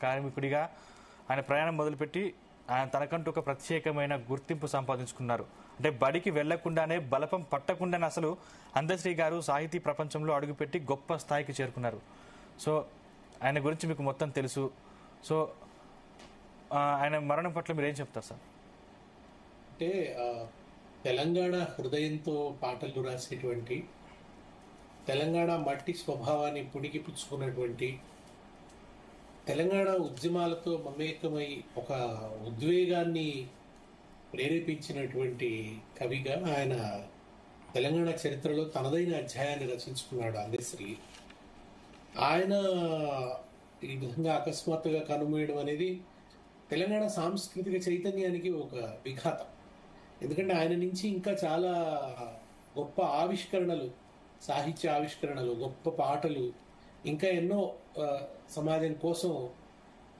కార్మికుడిగా ఆయన ప్రయాణం మొదలుపెట్టి ఆయన తనకంటూ ఒక ప్రత్యేకమైన గుర్తింపు సంపాదించుకున్నారు. అంటే బడికి వెళ్లకుండానే బలపం పట్టకుండానే అసలు అందశ్రీ గారు సాహితీ ప్రపంచంలో అడుగుపెట్టి గొప్ప స్థాయికి చేరుకున్నారు. సో ఆయన గురించి మీకు మొత్తం తెలుసు. సో ఆయన మరణం పట్ల మీరు ఏం చెప్తారు సార్? అంటే తెలంగాణ హృదయంతో పాటలు రాసేటువంటి, తెలంగాణ మట్టి స్వభావాన్ని పుణికి పుచ్చుకున్నటువంటి, తెలంగాణ ఉద్యమాలతో మమేకమై ఒక ఉద్వేగాన్ని ప్రేరేపించినటువంటి కవిగా ఆయన తెలంగాణ చరిత్రలో తనదైన అధ్యాయాన్ని రచించుకున్నాడు అందశ్రీ. ఆయన ఈ విధంగా అకస్మాత్తుగా కనుమూయడం అనేది తెలంగాణ సాంస్కృతిక చైతన్యానికి ఒక విఘాతం. ఎందుకంటే ఆయన నుంచి ఇంకా చాలా గొప్ప ఆవిష్కరణలు, సాహిత్య ఆవిష్కరణలు, గొప్ప పాటలు, ఇంకా ఎన్నో సమాజం కోసం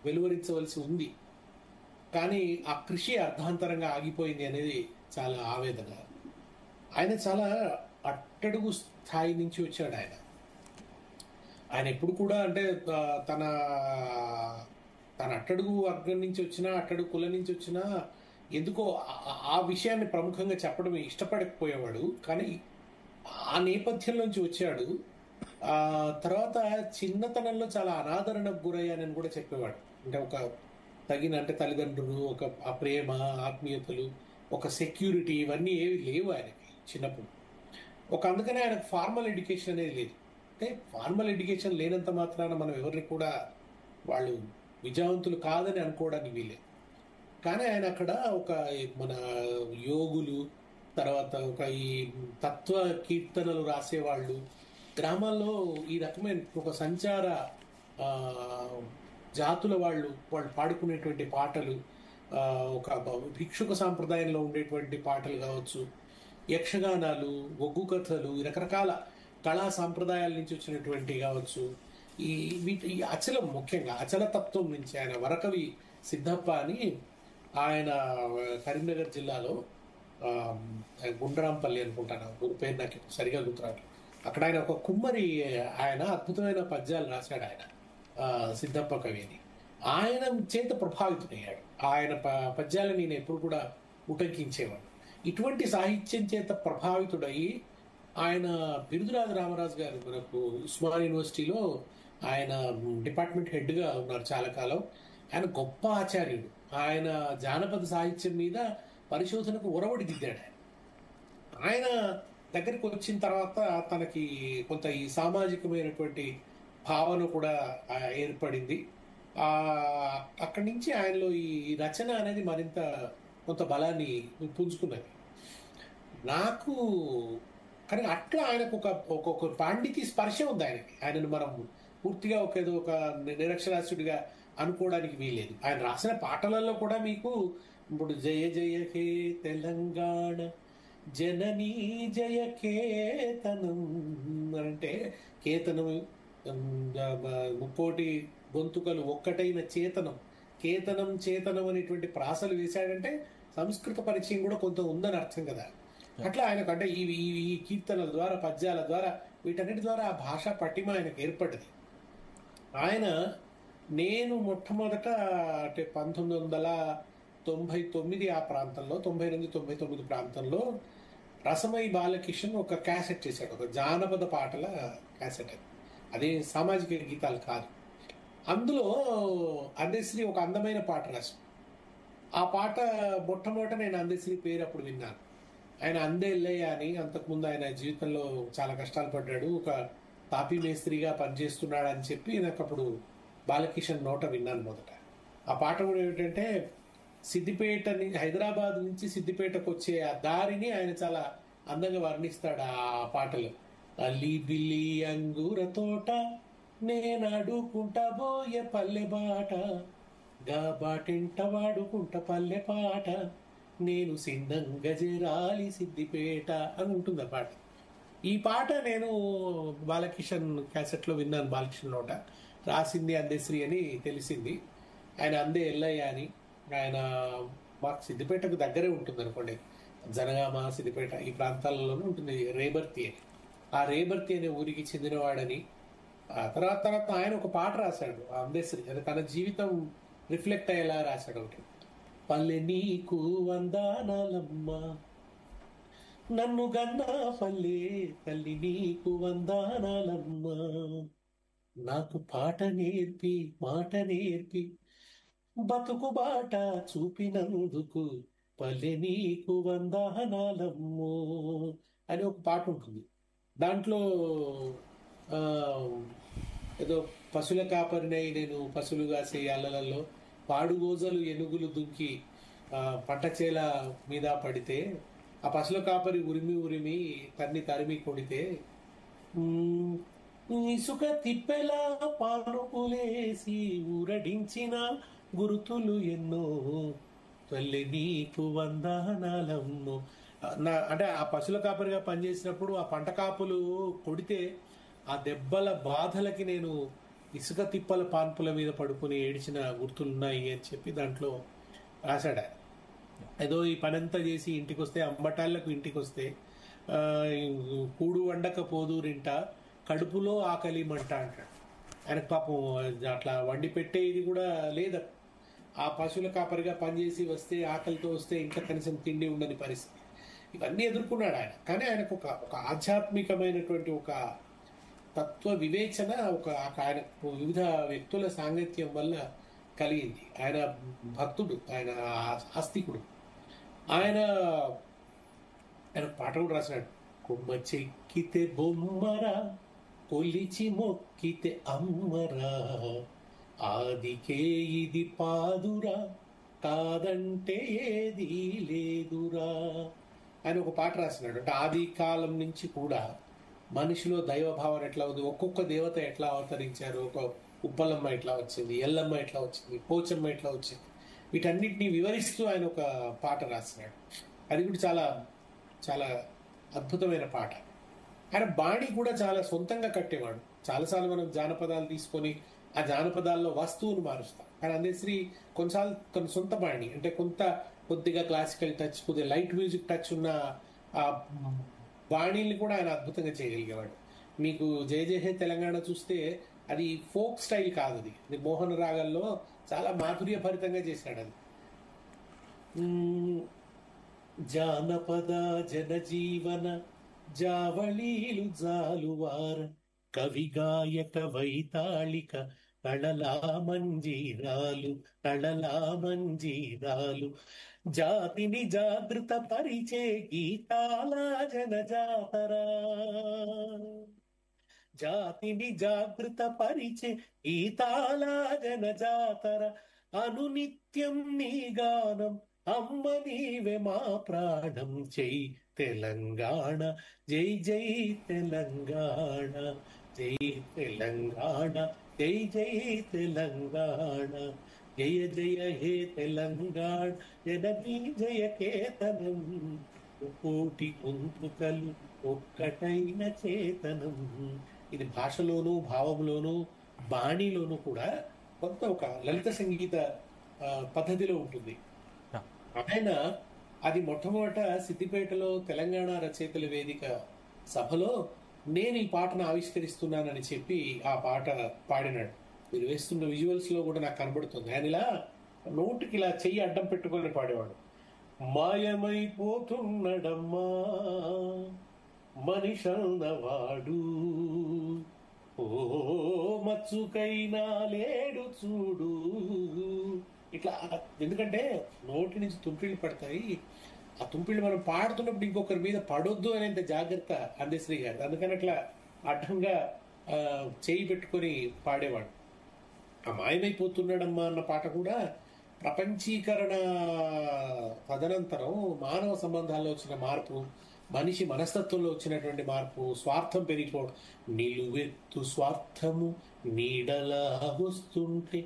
వెలువరించవలసి ఉంది. కానీ ఆ కృషి అర్ధాంతరంగా ఆగిపోయింది అనేది చాలా ఆవేదన. ఆయన చాలా అట్టడుగు స్థాయి నుంచి వచ్చాడు. ఆయన ఎప్పుడు కూడా అంటే తన తన అట్టడుగు వర్గం నుంచి వచ్చినా, అట్టడుగు కులం నుంచి వచ్చినా ఎందుకో ఆ విషయాన్ని ప్రముఖంగా చెప్పడం ఇష్టపడకపోయేవాడు. కానీ ఆ నేపథ్యం నుంచి వచ్చాడు. ఆ తర్వాత చిన్నతనంలో చాలా అనాదరణకు గురయ్యానని కూడా చెప్పేవాడు. అంటే ఒక తగిన అంటే తల్లిదండ్రులు, ఒక ఆ ప్రేమ, ఆత్మీయతలు, ఒక సెక్యూరిటీ, ఇవన్నీ ఏవి లేవు ఆయనకి చిన్నప్పుడు. అందుకనే ఆయనకు ఫార్మల్ ఎడ్యుకేషన్ అనేది లేదు. అంటే ఫార్మల్ ఎడ్యుకేషన్ లేనంత మాత్రాన మనం ఎవరిని కూడా వాళ్ళు విజయవంతులు కాదని అనుకోవడానికి వీలే. కానీ ఆయన అక్కడ ఒక మన యోగులు, తర్వాత ఒక ఈ తత్వ కీర్తనలు రాసేవాళ్ళు, గ్రామాల్లో ఈ రకమైన ఒక సంచార జాతుల వాళ్ళు పాడుకునేటువంటి పాటలు, ఒక భిక్షుక సాంప్రదాయంలో ఉండేటువంటి పాటలు కావచ్చు, యక్షగానాలు, ఒగ్గు కథలు, ఈ రకరకాల కళా సాంప్రదాయాల నుంచి వచ్చినటువంటి కావచ్చు, ఈ అచలం, ముఖ్యంగా అచలతత్వం నుంచి ఆయన వరకవి సిద్ధప్ప అని ఆయన కరీంనగర్ జిల్లాలో గుండ్రాంపల్లి అనుకుంటాను, ఊరి పేరు నాకు ఇప్పుడు సరిగా గుర్తురాడు, అక్కడ ఆయన ఒక కుమ్మరి, ఆయన అద్భుతమైన పద్యాలు రాశాడు ఆయన సిద్ధప్ప కవి అని. ఆయన చేత ప్రభావితుడయ్యాడు. ఆయన పద్యాలు నేను ఎప్పుడు కూడా ఉటంకించేవాడు. ఇటువంటి సాహిత్యం చేత ప్రభావితుడయ్యి ఆయన బిరుదురాజు రామరాజు గారు మనకు ఉస్మాన్ యూనివర్సిటీలో ఆయన డిపార్ట్మెంట్ హెడ్గా ఉన్నారు చాలా కాలం. ఆయన గొప్ప ఆచార్యుడు. ఆయన జానపద సాహిత్యం మీద పరిశోధనకు ఒరవడి దిద్దాడు. ఆయన దగ్గరికి వచ్చిన తర్వాత తనకి కొంత ఈ సామాజికమైనటువంటి భావన కూడా ఏర్పడింది. అక్కడి నుంచి ఆయనలో ఈ రచన అనేది మరింత కొంత బలాన్ని పుంజుకున్నది. నాకు కానీ అట్లా ఆయనకు ఒక పాండితీ స్పర్శ ఉంది ఆయనకి. ఆయనను మనం పూర్తిగా ఏదో ఒక నిరక్షరాస్యుడిగా అనుకోవడానికి వీలేదు. ఆయన రాసిన పాటలలో కూడా మీకు ఇప్పుడు జయ జయ హే తెలంగాణ జననీ జయ కేతనం అంటే కేతనం, ముక్కోటి గొంతుకలు ఒక్కటైన చేతనం, కేతనం చేతనం అనేటువంటి ప్రాసలు వేశాడంటే సంస్కృత పరిచయం కూడా కొంత ఉందని అర్థం కదా. అట్లా ఆయనకు అంటే ఈ కీర్తనల ద్వారా, పద్యాల ద్వారా, వీటన్నిటి ద్వారా ఆ భాషా పటిమ ఆయనకు ఏర్పడ్డది. నేను మొట్టమొదట అంటే 1999 ఆ ప్రాంతంలో, 98-99 ప్రాంతంలో రసమై బాలకిషన్ ఒక క్యాసెట్ చేశాడు, ఒక జానపద పాటల క్యాసెట్. అది సామాజిక గీతాలు కాదు. అందులో అందశ్రీ ఒక అందమైన పాట రాశాడు. ఆ పాట మొట్టమొదట నేను అందశ్రీ పేరు అప్పుడు విన్నాను. ఆయన అందే ఎల్లయ్య అని, అంతకుముందు ఆయన జీవితంలో చాలా కష్టాలు పడ్డాడు, ఒక తాపీ మేస్త్రిగా పనిచేస్తున్నాడు అని చెప్పి నాకు అప్పుడు బాలకిషన్ నోట విన్నాను మొదట. ఆ పాట కూడా ఏమిటంటే సిద్దిపేట, హైదరాబాద్ నుంచి సిద్దిపేటకు వచ్చే ఆ దారిని ఆయన చాలా అందంగా వర్ణిస్తాడు ఆ పాటలో. అల్లి బిల్లి అంగూర తోట నేనాడుకుంటా బోయే పల్లె బాట, గా బాటెంట వాడుకుంట పల్లె పాట, నేను సిన్నంగా జరాలి సిద్దిపేట అని ఉంటుంది ఆ పాట. ఈ పాట నేను బాలకిషన్ క్యాసెట్లో విన్నాను. బాలకిషన్ నోట రాసింది అందశ్రీ అని తెలిసింది. ఆయన అందే ఎల్లయ్య అని. ఆయన మాకు సిద్దిపేటకు దగ్గరే ఉంటుంది అనుకోండి, జనగామ, సిద్దిపేట ఈ ప్రాంతాలలోనే ఉంటుంది రేబర్తి అని. ఆ రేబర్తి అనే ఊరికి చెందినవాడని, ఆ తర్వాత ఆయన ఒక పాట రాశాడు అందశ్రీ, అది తన జీవితం రిఫ్లెక్ట్ అయ్యేలా రాశాడు ఒకటి. పల్లె నీకు వందానాలమ్మ, నన్ను గన్నా పల్లె తల్లి నీకు వందానాలమ్మ, నాకు పాట నేర్పి మాట నేర్పి బతుకు బాట చూపినందుకు పల్లె నీకు వందనాలమ్ము అని ఒక పాట ఉంటుంది. దాంట్లో ఆ ఏదో పశువుల కాపరినై నేను పశువులు కాసే అల్లలలో పాడుగోజలు ఎనుగులు దుంకి పంట చేల మీద పడితే ఆ పశువుల కాపరి ఉరిమి ఉరిమి తరిమి కొడితే ఇసుక తిప్పెలా పానుపులేసి ఊరడించిన గురుతులు ఎన్నో తల్లి నీకు వందనాలమ్ము. అంటే ఆ పశువుల కాపరిగా పనిచేసినప్పుడు ఆ పంట కాపులు కొడితే ఆ దెబ్బల బాధలకి నేను ఇసుక తిప్పల పాన్పుల మీద పడుకుని ఏడిచిన గుర్తులున్నాయి అని చెప్పి దాంట్లో రాశాడు. ఏదో ఈ పనంతా చేసి ఇంటికి వస్తే అంబటాళ్లకు ఇంటికి వస్తే కూడు వండక పోదూరింట కడుపులో ఆకలి మంట అంటాడు. ఆయనకు పాపం అట్లా వండి పెట్టే ఇది కూడా లేదా. ఆ పశువుల కాపరిగా పనిచేసి వస్తే ఆకలితో వస్తే ఇంకా కనీసం తిండి ఉండని పరిస్థితి. ఇవన్నీ ఎదుర్కొన్నాడు ఆయన. కానీ ఆయనకు ఒక ఆధ్యాత్మికమైనటువంటి ఒక తత్వ వివేచన ఆయన వివిధ వ్యక్తుల సాంగత్యం వల్ల కలిగింది. ఆయన భక్తుడు, ఆయన ఆస్తికుడు. ఆయన పాట కూడా రాసినాడు. కొమ్మ చెక్కితే బొమ్మరా, కొలిచి మొక్కితే అమ్మరా, ఆదికే ఇది పాదురా, కాదంటే ఏది లేదురా అని ఒక పాట రాసినాడు. అంటే ఆది కాలం నుంచి కూడా మనిషిలో దైవభావం ఎట్లా ఉంది, ఒక్కొక్క దేవత ఎట్లా అవతరించారు, ఒక ఉప్పలమ్మ ఎట్లా వచ్చింది, ఎల్లమ్మ ఎట్లా వచ్చింది, పోచమ్మ ఎట్లా వచ్చింది, వీటన్నిటిని వివరిస్తూ ఆయన ఒక పాట రాసినాడు. అది కూడా చాలా చాలా అద్భుతమైన పాట. ఆయన బాణి కూడా చాలా సొంతంగా కట్టేవాడు. చాలాసార్లు మనం జానపదాలు తీసుకొని ఆ జానపదాల్లో వస్తువును మారుస్తాం. కానీ అందశ్రీ కొన్నిసార్లు తన సొంత బాణి, అంటే కొద్దిగా క్లాసికల్ టచ్, కొద్దిగా లైట్ మ్యూజిక్ టచ్ ఉన్న ఆ బాణీల్ని కూడా ఆయన అద్భుతంగా చేయగలిగేవాడు. మీకు జయ జయ హే తెలంగాణ చూస్తే అది ఫోక్ స్టైల్ కాదు, అది మోహన రాగంలో చాలా మాధుర్యభరితంగా చేశాడు. అది జానపద జనజీవన జావళీలు జాలువార, కవి గాయక వైతాళిక కళలా మంజీరాలు, జాతిని జాగృత పరిచే గీతాల జనజాతరా, జాతిని జాగృత పరిచే గీతాల జనజాతర, అనునిత్యం నీ గానం అమ్మ నీవే మా ప్రాణం, జై తెలంగాణ, జై జై తెలంగాణ, జై తెలంగాణ, జై జై తెలంగాణ, జయ జయ హే తెలంగాణ జననీ జయ కేతనం, కోటి గొంతుకలు ఒక్కటైన చేతనం. ఇది భాషలోను భావంలోను బాణీలోను కూడా కొంత ఒక లలిత సంగీత పద్ధతిలో ఉంటుంది. ఆయన అది మొట్టమొదట సిద్దిపేటలో తెలంగాణ రచయితల వేదిక సభలో నేను ఈ పాటను ఆవిష్కరిస్తున్నానని చెప్పి ఆ పాట పాడినాడు. మీరు వేస్తున్న విజువల్స్ లో కూడా నాకు కనబడుతుంది. ఆయన ఇలా నోటికి ఇలా చెయ్యి అడ్డం పెట్టుకొని పాడేవాడు. మాయమైపోతున్నడమ్మా మనిషన్నవాడు, ఓ మచ్చుకైనా లేడు చూడు, ఇట్లా. ఎందుకంటే నోటి నుంచి తుంపిళ్ళు పడతాయి, ఆ తుంపిళ్ళు మనం పాడుతున్నప్పుడు ఇంకొకరి మీద పడొద్దు అనేంత జాగ్రత్త అందశ్రీ గారు. అందుకని అట్లా అడ్డంగా చేయి పెట్టుకొని పాడేవాడు. ఆ మాయమైపోతున్నాడమ్మా అన్న పాట కూడా ప్రపంచీకరణ తదనంతరం మానవ సంబంధాల్లో వచ్చిన మార్పు, మనిషి మనస్తత్వంలో వచ్చినటువంటి మార్పు, స్వార్థం పెరిగిపోవడం, నిలువెత్తు స్వార్థము నీడలా వస్తుంటే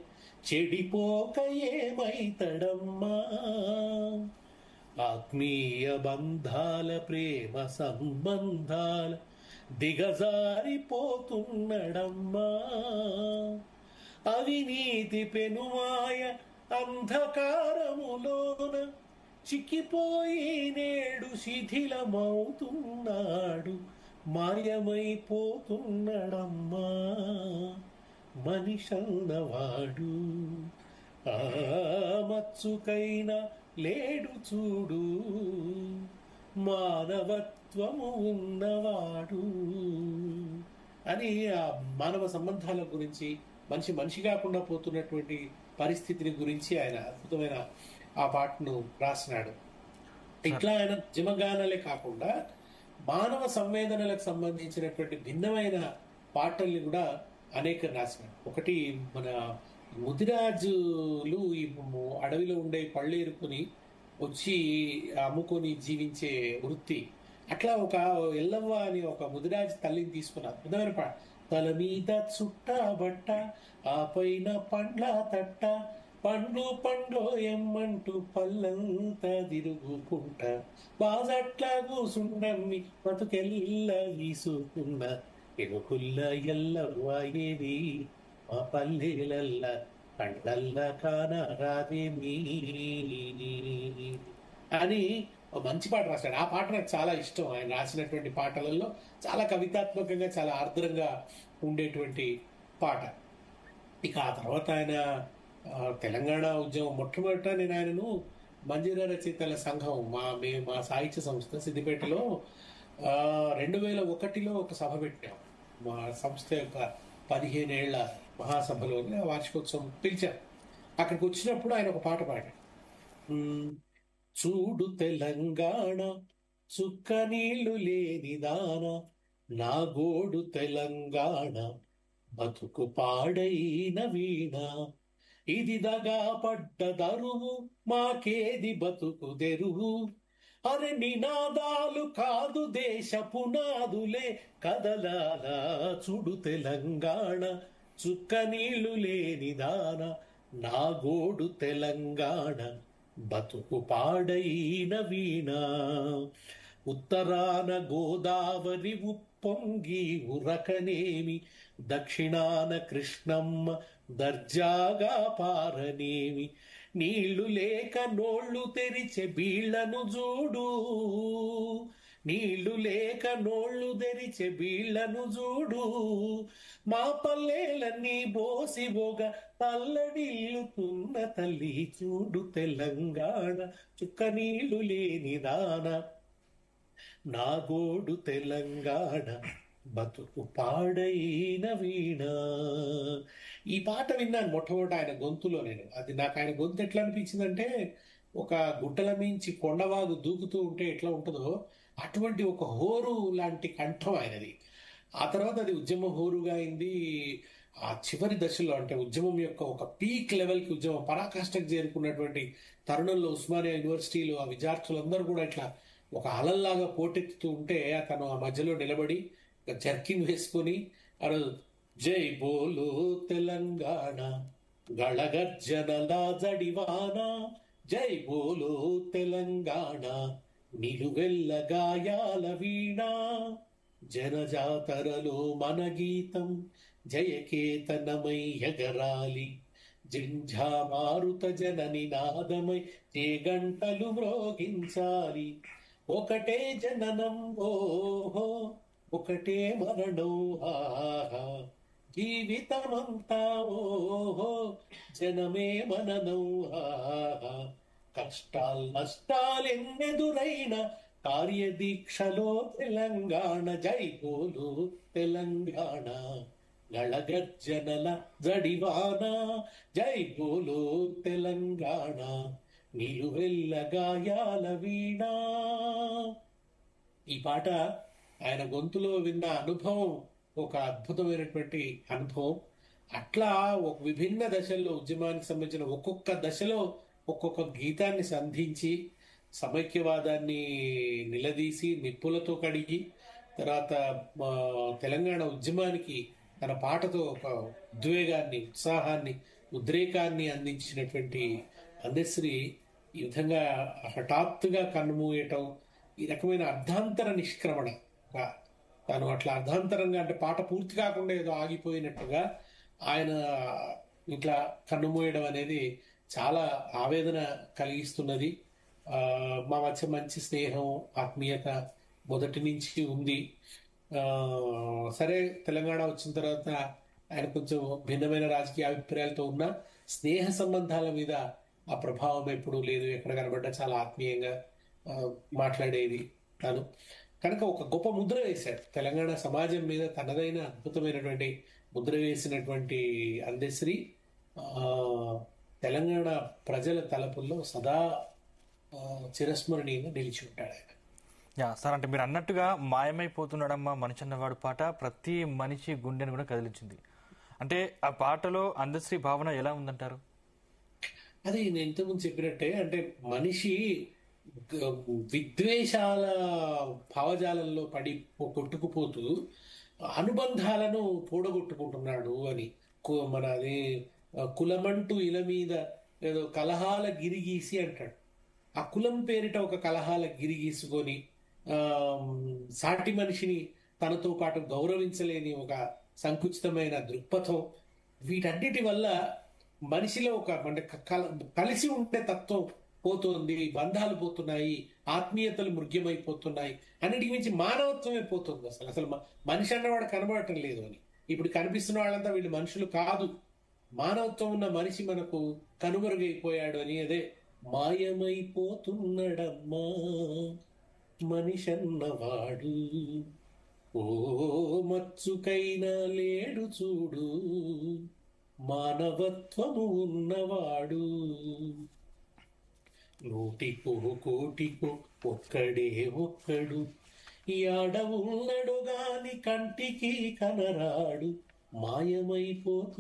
చెడిపోక ఏమైతడమ్మా, ఆత్మీయ బంధాల ప్రేమ సంబంధాల దిగజారిపోతున్నడమ్మా, అవినీతి పెనుమాయ అంధకారములోన చిక్కిపోయి నేడు శిథిలమవుతున్నాడు, మాయమైపోతున్నాడమ్మా మనిషన్నవాడు, ఆ మచ్చుకైనా లేడు చూడు మానవత్వము ఉన్నవాడు అని ఆ మానవ సంబంధాల గురించి, మనిషి మనిషి కాకుండా పోతున్నటువంటి పరిస్థితిని గురించి ఆయన అద్భుతమైన ఆ పాటను రాసినాడు. ఇట్లా ఆయన జమగానాలే కాకుండా మానవ సంవేదనలకు సంబంధించినటువంటి భిన్నమైన పాటల్ని కూడా అనేక రాసినాడు. ఒకటి మన ముదిరాజులు ఈ అడవిలో ఉండే పళ్ళు ఏరుకుని వచ్చి అమ్ముకొని జీవించే వృత్తి, అట్లా ఒక ఎల్లవ్వ అని ఒక ముదిరాజు తల్లిని తీసుకున్నారు. అద్భుతమైన పాట. తల మీద చుట్టా బట్ట ఆ పైన పండ్ల తట్ట పండ్లు పండ్లో ఎమ్మంటూ పల్లంతా తిరుగుకుంటా బాజట్లా కూసుండమ్మి బతుకెల్ల వీసుకున్న ఎనుకుల్ల ఎల్లవ్వాయేది మా పల్లెలల్ల కండ్లల్ల కానరాదేమీ అని ఒక మంచి పాట రాశాడు. ఆ పాట నాకు చాలా ఇష్టం. ఆయన రాసినటువంటి పాటలలో చాలా కవితాత్మకంగా, చాలా ఆర్ద్రంగా ఉండేటువంటి పాట. ఇక ఆ తర్వాత ఆయన తెలంగాణ ఉద్యమం మొట్టమొదట నేను ఆయనను మంజీరా రచయితల సంఘం మా సాహిత్య సంస్థ సిద్దిపేటలో 2001లో ఒక సభ పెట్టాం. మా సంస్థ యొక్క 15 ఏళ్ల మహాసభలో వార్షికోత్సవం పిలిచాం. అక్కడికి వచ్చినప్పుడు ఆయన ఒక పాట పాడాడు. చూడు తెలంగాణ చుక్క నీళ్లు లేనిదాన, నా గోడు తెలంగాణ బతుకు పాడైన వీణ, ఇది దగా పడ్డ దరువు మాకేది బతుకు తెరువు, అరే నినాదాలు కాదు దేశ పునాదులే కదలాలా, చూడు తెలంగాణ చుక్క నీళ్లు లేనిదాన, నా గోడు తెలంగాణ బతుకు పాడైన వీణ, ఉత్తరాన గోదావరి ఉప్పొంగి ఉరకనేమి, దక్షిణాన కృష్ణమ్మ దర్జాగా పారనేమి, నీళ్లు లేక నోళ్లు తెరిచే బీళ్లను చూడు, నీళ్లు లేక నోళ్లు తెరిచే బీళ్లను చూడు, మా పల్లెలన్నీ బోసిబోగా తల్లడిల్లుతున్న తల్లి, చూడు తెలంగాణ చుక్క నీళ్లు లేనిదాన, నా గోడు తెలంగాణ బతుకు పాడైన వీణ. ఈ పాట విన్నాను మొట్టమొదటి ఆయన గొంతులో నేను. అది నాకు ఆయన గొంతు ఎట్లా అనిపించిందంటే, ఒక గుట్టల మించి కొండవాగు దూకుతూ ఉంటే ఎట్లా ఉంటుందో అటువంటి ఒక హోరు లాంటి కంఠం ఆయనది. ఆ తర్వాత అది ఉద్యమ హోరుగా అయింది. ఆ చివరి దశలో అంటే ఉద్యమం యొక్క ఒక పీక్ లెవెల్కి, ఉద్యమం పరాకాష్ఠకు చేరుకున్నటువంటి తరుణంలో ఉస్మానియా యూనివర్సిటీలో ఆ విద్యార్థులందరూ కూడా ఇట్లా ఒక అలల్లాగా పోటెత్తుతూ ఉంటే అతను ఆ మధ్యలో నిలబడి జర్కిన్ వేసుకొని అరు జై బోలో తెలంగాణ గళగర్జనలా జడివాన, జై బోలో తెలంగాణ నిలువెల్ల గాయాల వీణ, జనజాతరలో మన గీతం జయకేతనమై ఎగరాలి, జింఝామారుత జనని నాదమై ఏ గంటలు మ్రోగించాలి, ఒకటే జననం ఓహో ఒకటే మరణం ఆహా, జీవితమంతా ఓహో జనమే మననం ఆహా, కష్టాల్ నష్టాలెన్నెదురైన కార్యదీక్షలో తెలంగాణ, జై బోలు తెలంగాణ గళగర్జనల జడివాన, జై బోలు తెలంగాణ నిలువెల్ల గాయాల వీణ. ఈ పాట ఆయన గొంతులో విన్న అనుభవం ఒక అద్భుతమైనటువంటి అనుభవం. అట్లా ఒక విభిన్న దశల్లో ఉద్యమానికి సంబంధించిన ఒక్కొక్క దశలో ఒక్కొక్క గీతాన్ని సంధించి సమైక్యవాదాన్ని నిలదీసి నిప్పులతో కడిగి తర్వాత తెలంగాణ ఉద్యమానికి తన పాటతో ఒక ఉద్వేగాన్ని, ఉత్సాహాన్ని, ఉద్రేకాన్ని అందించినటువంటి అందశ్రీ ఈ విధంగా హఠాత్తుగా కన్నుమూయటం, ఈ రకమైన అర్ధాంతర నిష్క్రమణ, తను అట్లా అర్ధాంతరంగా అంటే పాట పూర్తి కాకుండా ఏదో ఆగిపోయినట్టుగా ఆయన ఇట్లా కన్నుమూయడం అనేది చాలా ఆవేదన కలిగిస్తున్నది. మా మధ్య మంచి స్నేహం, ఆత్మీయత మొదటి నుంచి ఉంది. ఆ, సరే తెలంగాణ వచ్చిన తర్వాత ఆయన కొంచెం భిన్నమైన రాజకీయ అభిప్రాయాలతో ఉన్న స్నేహ సంబంధాల మీద ఆ ప్రభావం ఎప్పుడూ లేదు. ఎక్కడ కనబడ్డా చాలా ఆత్మీయంగా ఆ, మాట్లాడేది తను. కనుక ఒక గొప్ప ముద్ర వేశాడు తెలంగాణ సమాజం మీద, తనదైన అద్భుతమైనటువంటి ముద్ర వేసినటువంటి అందశ్రీ ఆ, తెలంగాణ ప్రజల తలపుల్లో సదా ఆ, చిరస్మరణీయంగా నిలిచి ఉంటాడు ఆయన. యా సార్, అంటే మీరు అన్నట్టుగా మాయమైపోతున్నాడమ్మా మనిషి అన్నవాడు పాట ప్రతి మనిషి గుండెను కూడా కదిలించింది. అంటే ఆ పాటలో అందశ్రీ భావన ఎలా ఉందంటారు? అది నేను ఇంతకుముందు చెప్పినట్టే, అంటే మనిషి గ- విద్వేషాల భావజాలంలో పడి కొట్టుకుపోతూ అనుబంధాలను పూడగొట్టుకుంటున్నాడు అని. మన అది కులమంటూ ఇల మీద ఏదో కలహాల గిరిగీసి అంటాడు. ఆ కులం పేరిట ఒక కలహాల గిరి గీసుకొని ఆ సాటి మనిషిని తనతో పాటు గౌరవించలేని ఒక సంకుచితమైన దృక్పథం, వీటన్నిటి వల్ల మనిషిలో ఒక అంటే కలిసి ఉండే తత్వం పోతుంది, బంధాలు పోతున్నాయి, ఆత్మీయతలు మృగ్యమైపోతున్నాయి, అన్నిటికి మించి మానవత్వమే పోతుంది. అసలు అసలు మనిషి అన్నవాడు కనబడటం లేదు అని. ఇప్పుడు కనిపిస్తున్న వాళ్ళంతా వీళ్ళు మనుషులు కాదు, మానవత్వం ఉన్న మనిషి మనకు కనుమరుగైపోయాడు అని. అదే మాయమైపోతున్నాడమ్మా మనిషన్నవాడు, ఓ మచ్చుకైనా లేడు చూడు మానవత్వము ఉన్నవాడు, నూటికో కోటికో ఒక్కడే ఒక్కడు, యాడ ఉన్నడు గాని కంటికి కనరాడు, మాయమైపోతున్నాడమ్మా.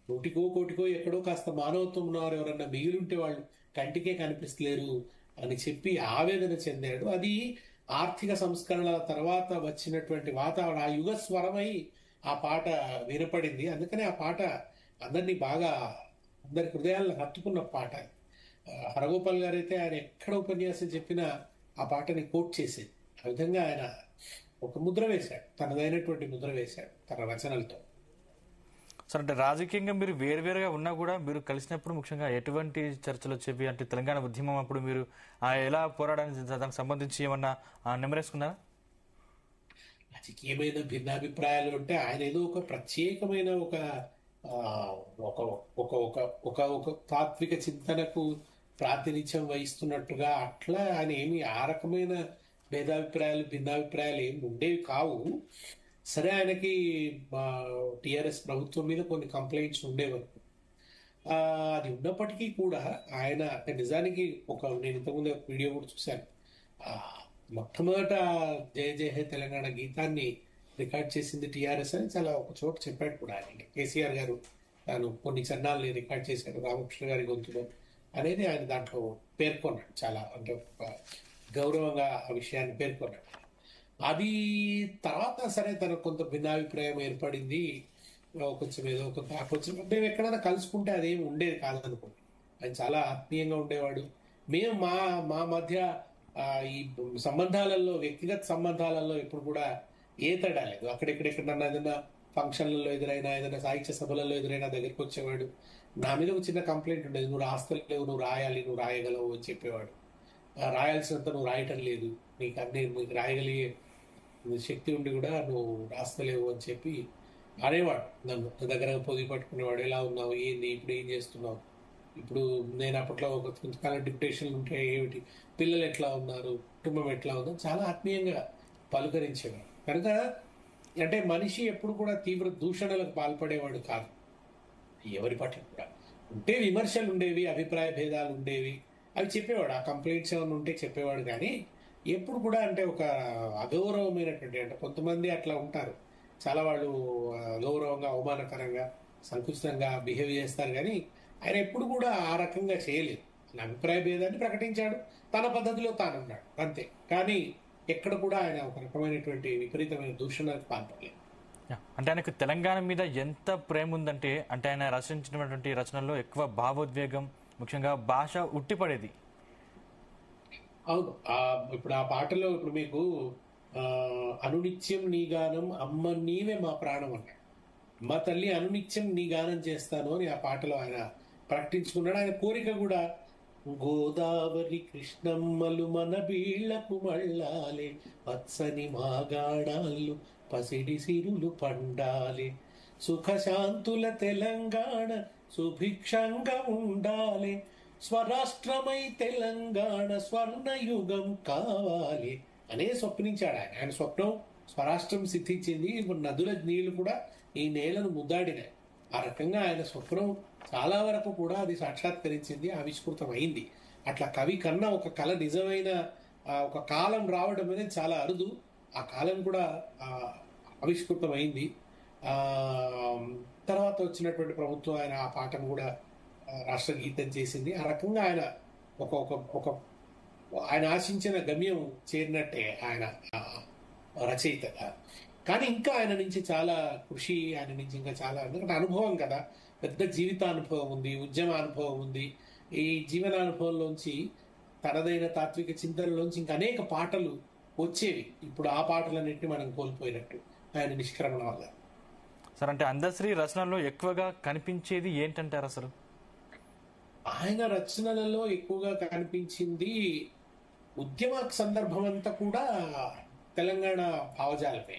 నూటికో కోటికో ఎక్కడో కాస్త మానవత్వం ఉన్నవారు ఎవరన్నా మిగిలింటే వాళ్ళు కంటికే కనిపిస్తలేరు అని చెప్పి ఆవేదన చెందాడు. అది ఆర్థిక సంస్కరణల తర్వాత వచ్చినటువంటి వాతావరణం, ఆ యుగ స్వరమై ఆ పాట వినపడింది. అందుకనే ఆ పాట అందరినీ బాగా, అందరి హృదయాలను హత్తుకున్న పాట. హరగోపాల్ గారు అయితే ఆయన ఎక్కడ ఉపన్యాసం చెప్పినా ఆ పాటని కోట్ చేసేది. ఆ విధంగా ఆయన ఒక ముద్ర వేశాడు, తనదైనటువంటి ముద్ర వేశాడు తన రచనలతో. సార్, అంటే రాజకీయంగా మీరు వేరువేరుగా ఉన్నా కూడా మీరు కలిసినప్పుడు ముఖ్యంగా ఎటువంటి చర్చలు వచ్చేవి? అంటే తెలంగాణ ఉద్యమం అప్పుడు మీరు ఎలా పోరాడడానికి దానికి సంబంధించి ఏమన్నా నెమరేసుకున్నారా? రాజకీయమైన భిన్నాభిప్రాయాలు అంటే ఆయన ఏదో ఒక ప్రత్యేకమైన ఒక ఆ, ఒక ఒక ఒక ఒక ఒక తాత్విక చింతనకు ప్రాతినిధ్యం వహిస్తున్నట్టుగా అట్లా ఆయన ఏమి ఆ రకమైన భేదాభిప్రాయాలు భిన్నాభిప్రాయాలు ఏమి ఉండేవి కావు. సరే, ఆయనకి టిఆర్ఎస్ ప్రభుత్వం మీద కొన్ని కంప్లైంట్స్ ఉండేవారు. ఆ, అది ఉన్నప్పటికీ కూడా ఆయన అంటే నిజానికి నేను ఇంతకుముందు ఒక వీడియో కూడా చూశాను. ఆ, మొట్టమొదట జయ జయ హే తెలంగాణ గీతాన్ని రికార్డ్ చేసింది టిఆర్ఎస్ అని చాలా ఒక చోట చెప్పాడు కూడా ఆయన. కేసీఆర్ గారు తాను కొన్ని చరణాలని రికార్డ్ చేశారు రామకృష్ణ గారి గొంతులో అనేది ఆయన దాంట్లో పేర్కొన్నాడు. చాలా అంటే గౌరవంగా ఆ విషయాన్ని పేర్కొన్నాడు. అది తర్వాత సరే తనకు కొంత భిన్నాభిప్రాయం ఏర్పడింది. కొంచెం ఏదో కొంచెం మేము ఎక్కడైనా కలుసుకుంటే అదేమి ఉండేది కాదనుకోండి. ఆయన చాలా ఆత్మీయంగా ఉండేవాడు. మేము మా మా మధ్య ఈ సంబంధాలలో, వ్యక్తిగత సంబంధాలలో ఎప్పుడు కూడా ఏ తేడా లేదు. అక్కడెక్కడెక్కడన్నా ఏదైనా ఫంక్షన్లలో ఎదురైనా, ఏదైనా సాహిత్య సభలలో ఎదురైనా దగ్గరికి వచ్చేవాడు. నా మీద ఒక చిన్న కంప్లైంట్ ఉండేది, నువ్వు రాస్తలేవు, నువ్వు రాయాలి, నువ్వు రాయగలవు అని చెప్పేవాడు. రాయాల్సినంత నువ్వు రాయటం లేదు, నీకు రాయగలిగే శక్తి ఉండి కూడా నువ్వు రాస్తలేవు అని చెప్పి అనేవాడు. నన్ను దగ్గర పొది పట్టుకునేవాడు. ఎలా ఉన్నావు, ఏంది, ఇప్పుడు ఏం చేస్తున్నావు, ఇప్పుడు నేను అప్పట్లో ఒక కొంతకాలం డిప్యుటేషన్లు ఉంటే ఏమిటి, పిల్లలు ఎట్లా ఉన్నారు, కుటుంబం ఎట్లా ఉందో చాలా ఆత్మీయంగా పలుకరించేవాడు. కనుక అంటే మనిషి ఎప్పుడు కూడా తీవ్ర దూషణలకు పాల్పడేవాడు కాదు ఎవరి పట్ల కూడా. ఉంటే విమర్శలు ఉండేవి, అభిప్రాయ భేదాలు ఉండేవి, అవి చెప్పేవాడు. ఆ కంప్లైంట్స్ ఏమైనా ఉంటే చెప్పేవాడు. కానీ ఎప్పుడు కూడా అంటే ఒక అగౌరవమైనటువంటి, అంటే కొంతమంది అట్లా ఉంటారు, చాలా వాళ్ళు అగౌరవంగా, అవమానకరంగా, సంకుచితంగా బిహేవ్ చేస్తారు. కానీ ఆయన ఎప్పుడు కూడా ఆ రకంగా చేయలేదు. ఆయన అభిప్రాయ భేదాన్ని ప్రకటించాడు, తన పద్ధతిలో తానున్నాడు అంతే. కానీ ఎక్కడ కూడా ఆయన ఒక రకమైనటువంటి విపరీతమైన దూషణలకు పాల్పడలేదు. అంటే ఆయనకు తెలంగాణ మీద ఎంత ప్రేమ ఉందంటే, అంటే ఆయన రచించినటువంటి రచనల్లో ఎక్కువ భావోద్వేగం, ముఖ్యంగా భాష ఉట్టిపడేది. అవును. ఇప్పుడు ఆ పాటలో ఇప్పుడు మీకు అనునిత్యం నీ గానం అమ్మ నీవే మా ప్రాణం అన్నాడు. మా తల్లి అనునిత్యం నీ గానం చేస్తాను అని ఆ పాటలో ఆయన ప్రకటించుకున్నాడు. ఆయన కోరిక కూడా గోదావరి కృష్ణమ్మలు మన బీళ్లకు మళ్ళాలే, పచ్చని మాగాణాళ్ళు పసిడి సిరులు పండాలి, సుఖశాంతుల తెలంగాణ సుభిక్షంగా ఉండాలి, స్వరాష్ట్రమై తెలంగాణ స్వర్ణయుగం కావాలి అనే స్వప్నించాడు ఆయన. ఆయన స్వప్నం స్వరాష్ట్రం సిద్ధించింది. ఇప్పుడు నదుల నీళ్లు కూడా ఈ నేలను ముద్దాడినాయి. ఆ రకంగా ఆయన స్వప్నం చాలా వరకు కూడా అది సాక్షాత్కరించింది, ఆవిష్కృతం అయింది. అట్లా కవి కన్నా ఒక కళ నిజమైన ఒక కాలం రావడం అనేది చాలా అరుదు. ఆ కాలం కూడా ఆవిష్కృతం అయింది. తర్వాత వచ్చినటువంటి ప్రభుత్వం ఆయన ఆ పాటను కూడా రాష్ట్ర గీతం చేసింది. ఆ రకంగా ఆయన ఒక ఒక ఒక ఆయన ఆశించిన గమ్యం చేరినట్టే ఆయన రచయితగా. కానీ ఇంకా ఆయన నుంచి చాలా కృషి, ఆయన నుంచి ఇంకా చాలా, ఎందుకంటే అనుభవం కదా, పెద్ద జీవితానుభవం ఉంది, ఉద్యమ అనుభవం ఉంది. ఈ జీవనానుభవంలోంచి తనదైన తాత్విక చింతనలోంచి ఇంకా అనేక పాటలు వచ్చేవి. ఇప్పుడు ఆ పాటలన్నింటినీ మనం కోల్పోయినట్టు ఆయన నిష్క్రమణ వల్ల. సార్, అంటే అందశ్రీ రచనలో ఎక్కువగా కనిపించేది ఏంటంటారు అసలు? ఆయన రచనలలో ఎక్కువగా కనిపించింది ఉద్యమ సందర్భం అంతా కూడా తెలంగాణ భావజాలమే.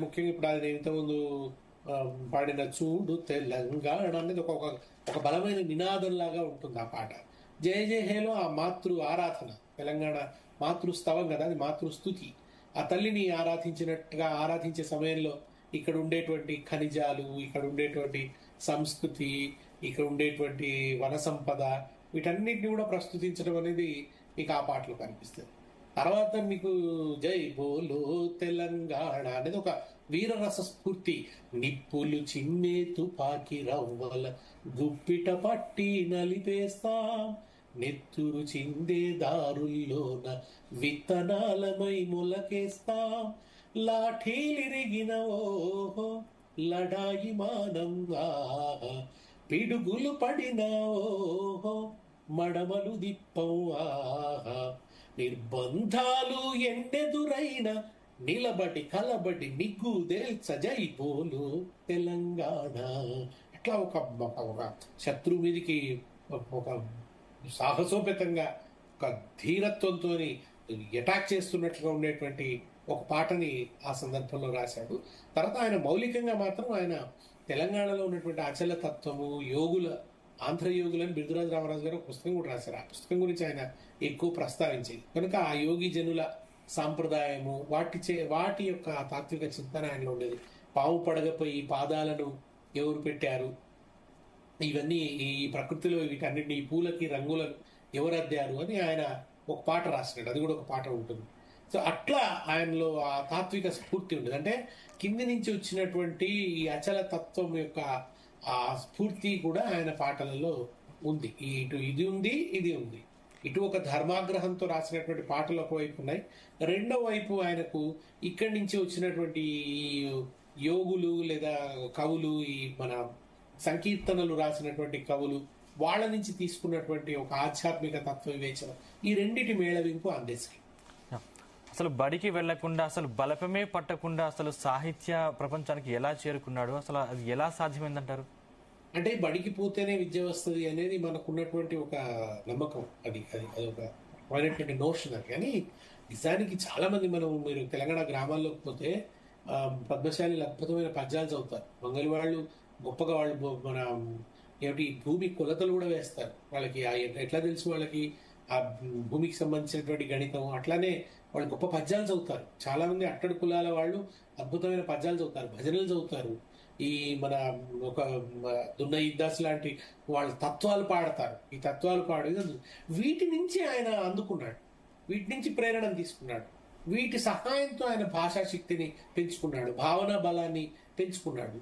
ముఖ్యంగా ఇప్పుడు అది ఇంతకుముందు పాడిన చూడు తెలంగాణ అనేది ఒక బలమైన నినాదం లాగా ఉంటుంది ఆ పాట. జయ జయ హేలో ఆ మాతృ ఆరాధన, తెలంగాణ మాతృస్తవం కదా, అది మాతృస్తుతి. ఆ తల్లిని ఆరాధించినట్టుగా ఆరాధించే సమయంలో ఇక్కడ ఉండేటువంటి ఖనిజాలు, ఇక్కడ ఉండేటువంటి సంస్కృతి, ఇక్కడ ఉండేటువంటి వన సంపద, వీటన్నిటిని కూడా ప్రస్తుతించడం అనేది మీకు ఆ పాటలో కనిపిస్తుంది. తర్వాత మీకు జై బోలో తెలంగాణ అనేది ఒక వీరరస స్ఫూర్తి. నిప్పులు చిమ్మే తుపాకి రవ్వల గుప్పిట పట్టి నలిపేస్తాం, నెత్తురు చిందే దారుల్లోన విత్తనాలమై మొలకేస్తాం, లాఠీలిరిగిన ఓహో లడాయి మానంగా, పిడుగులు పడిన ఓహో మడమలు దిప్పం ఆహా, నిర్బంధాలు ఎండెదురైన నిలబడి కలబడి నిగ్గు దేల్చ జై బోలు తెలంగాణ. అట్లా ఒక శత్రువు మీదికి ఒక సాహసోపేతంగా ఒక ధీరత్వంతో అటాక్ చేస్తున్నట్లుగా ఉండేటువంటి ఒక పాటని ఆ సందర్భంలో రాశాడు. తర్వాత ఆయన మౌలికంగా మాత్రం ఆయన తెలంగాణలో ఉన్నటువంటి అచల తత్వము, యోగుల, ఆంధ్ర యోగులని బిరుదురాజు రామరాజు గారు ఒక పుస్తకం కూడా రాశారు. ఆ పుస్తకం గురించి ఆయన ఎక్కువ ప్రస్తావించేది కనుక ఆ యోగి జనుల సాంప్రదాయము, వాటి యొక్క తాత్విక చింతన ఆయనలో ఉండేది. పాము పడగపై ఈ పాదాలను ఎవరు పెట్టారు, ఇవన్నీ ఈ ప్రకృతిలో వీటన్నిటిని, ఈ పూలకి రంగులను ఎవరు అద్దారు అని ఆయన ఒక పాట రాసినాడు. అది కూడా ఒక పాట ఉంటుంది. సో అట్లా ఆయనలో ఆ తాత్విక స్ఫూర్తి ఉండేది. అంటే కింది నుంచి వచ్చినటువంటి ఈ అచల తత్వం యొక్క ఆ స్ఫూర్తి కూడా ఆయన పాటలలో ఉంది. ఇటు ఇది ఉంది, ఇది ఉంది. ఇటు ఒక ధర్మాగ్రహంతో రాసినటువంటి పాటలు ఒకవైపు ఉన్నాయి, రెండో వైపు ఆయనకు ఇక్కడి నుంచి వచ్చినటువంటి యోగులు లేదా కవులు, ఈ మన సంకీర్తనలు రాసినటువంటి కవులు, వాళ్ళ నుంచి తీసుకున్నటువంటి ఒక ఆధ్యాత్మిక తత్వ వివేచన, ఈ రెండిటి మేళవింపు అందశ్రీ. అసలు బడికి వెళ్లకుండా, అసలు బలపమే పట్టకుండా అసలు సాహిత్య ప్రపంచానికి ఎలా చేరుకున్నాడు? అసలు అది ఎలా సాధ్యమైందంటారు? అంటే బడికి పోతేనే విద్య వస్తుంది అనేది మనకున్నటువంటి ఒక నమ్మకం. అది అది అదొక రకమైనటువంటి నోషన్. అది కానీ నిజానికి చాలా మంది, మీరు తెలంగాణ గ్రామాల్లోకి పోతే పద్మశాలి అద్భుతమైన పద్యాలు చదువుతారు. మంగళి వాళ్ళు గొప్పగా వాళ్ళు మన ఏమిటి భూమి కొలతలు కూడా వేస్తారు. వాళ్ళకి ఎట్లా తెలుసు వాళ్ళకి ఆ భూమికి సంబంధించినటువంటి గణితం. అట్లానే వాళ్ళు గొప్ప పద్యాలు చదువుతారు. చాలా మంది అట్టడి కులాల వాళ్ళు అద్భుతమైన పద్యాలు చదువుతారు, భజనలు చదువుతారు. ఈ మన ఒక దున్న ఇద్దాస్ లాంటి వాళ్ళ తత్వాలు పాడతారు. ఈ తత్వాలు పాడు వీటి నుంచి ఆయన అందుకున్నాడు, వీటి నుంచి ప్రేరణ తీసుకున్నాడు, వీటి సహాయంతో ఆయన భాషా శక్తిని పెంచుకున్నాడు, భావనా బలాన్ని పెంచుకున్నాడు.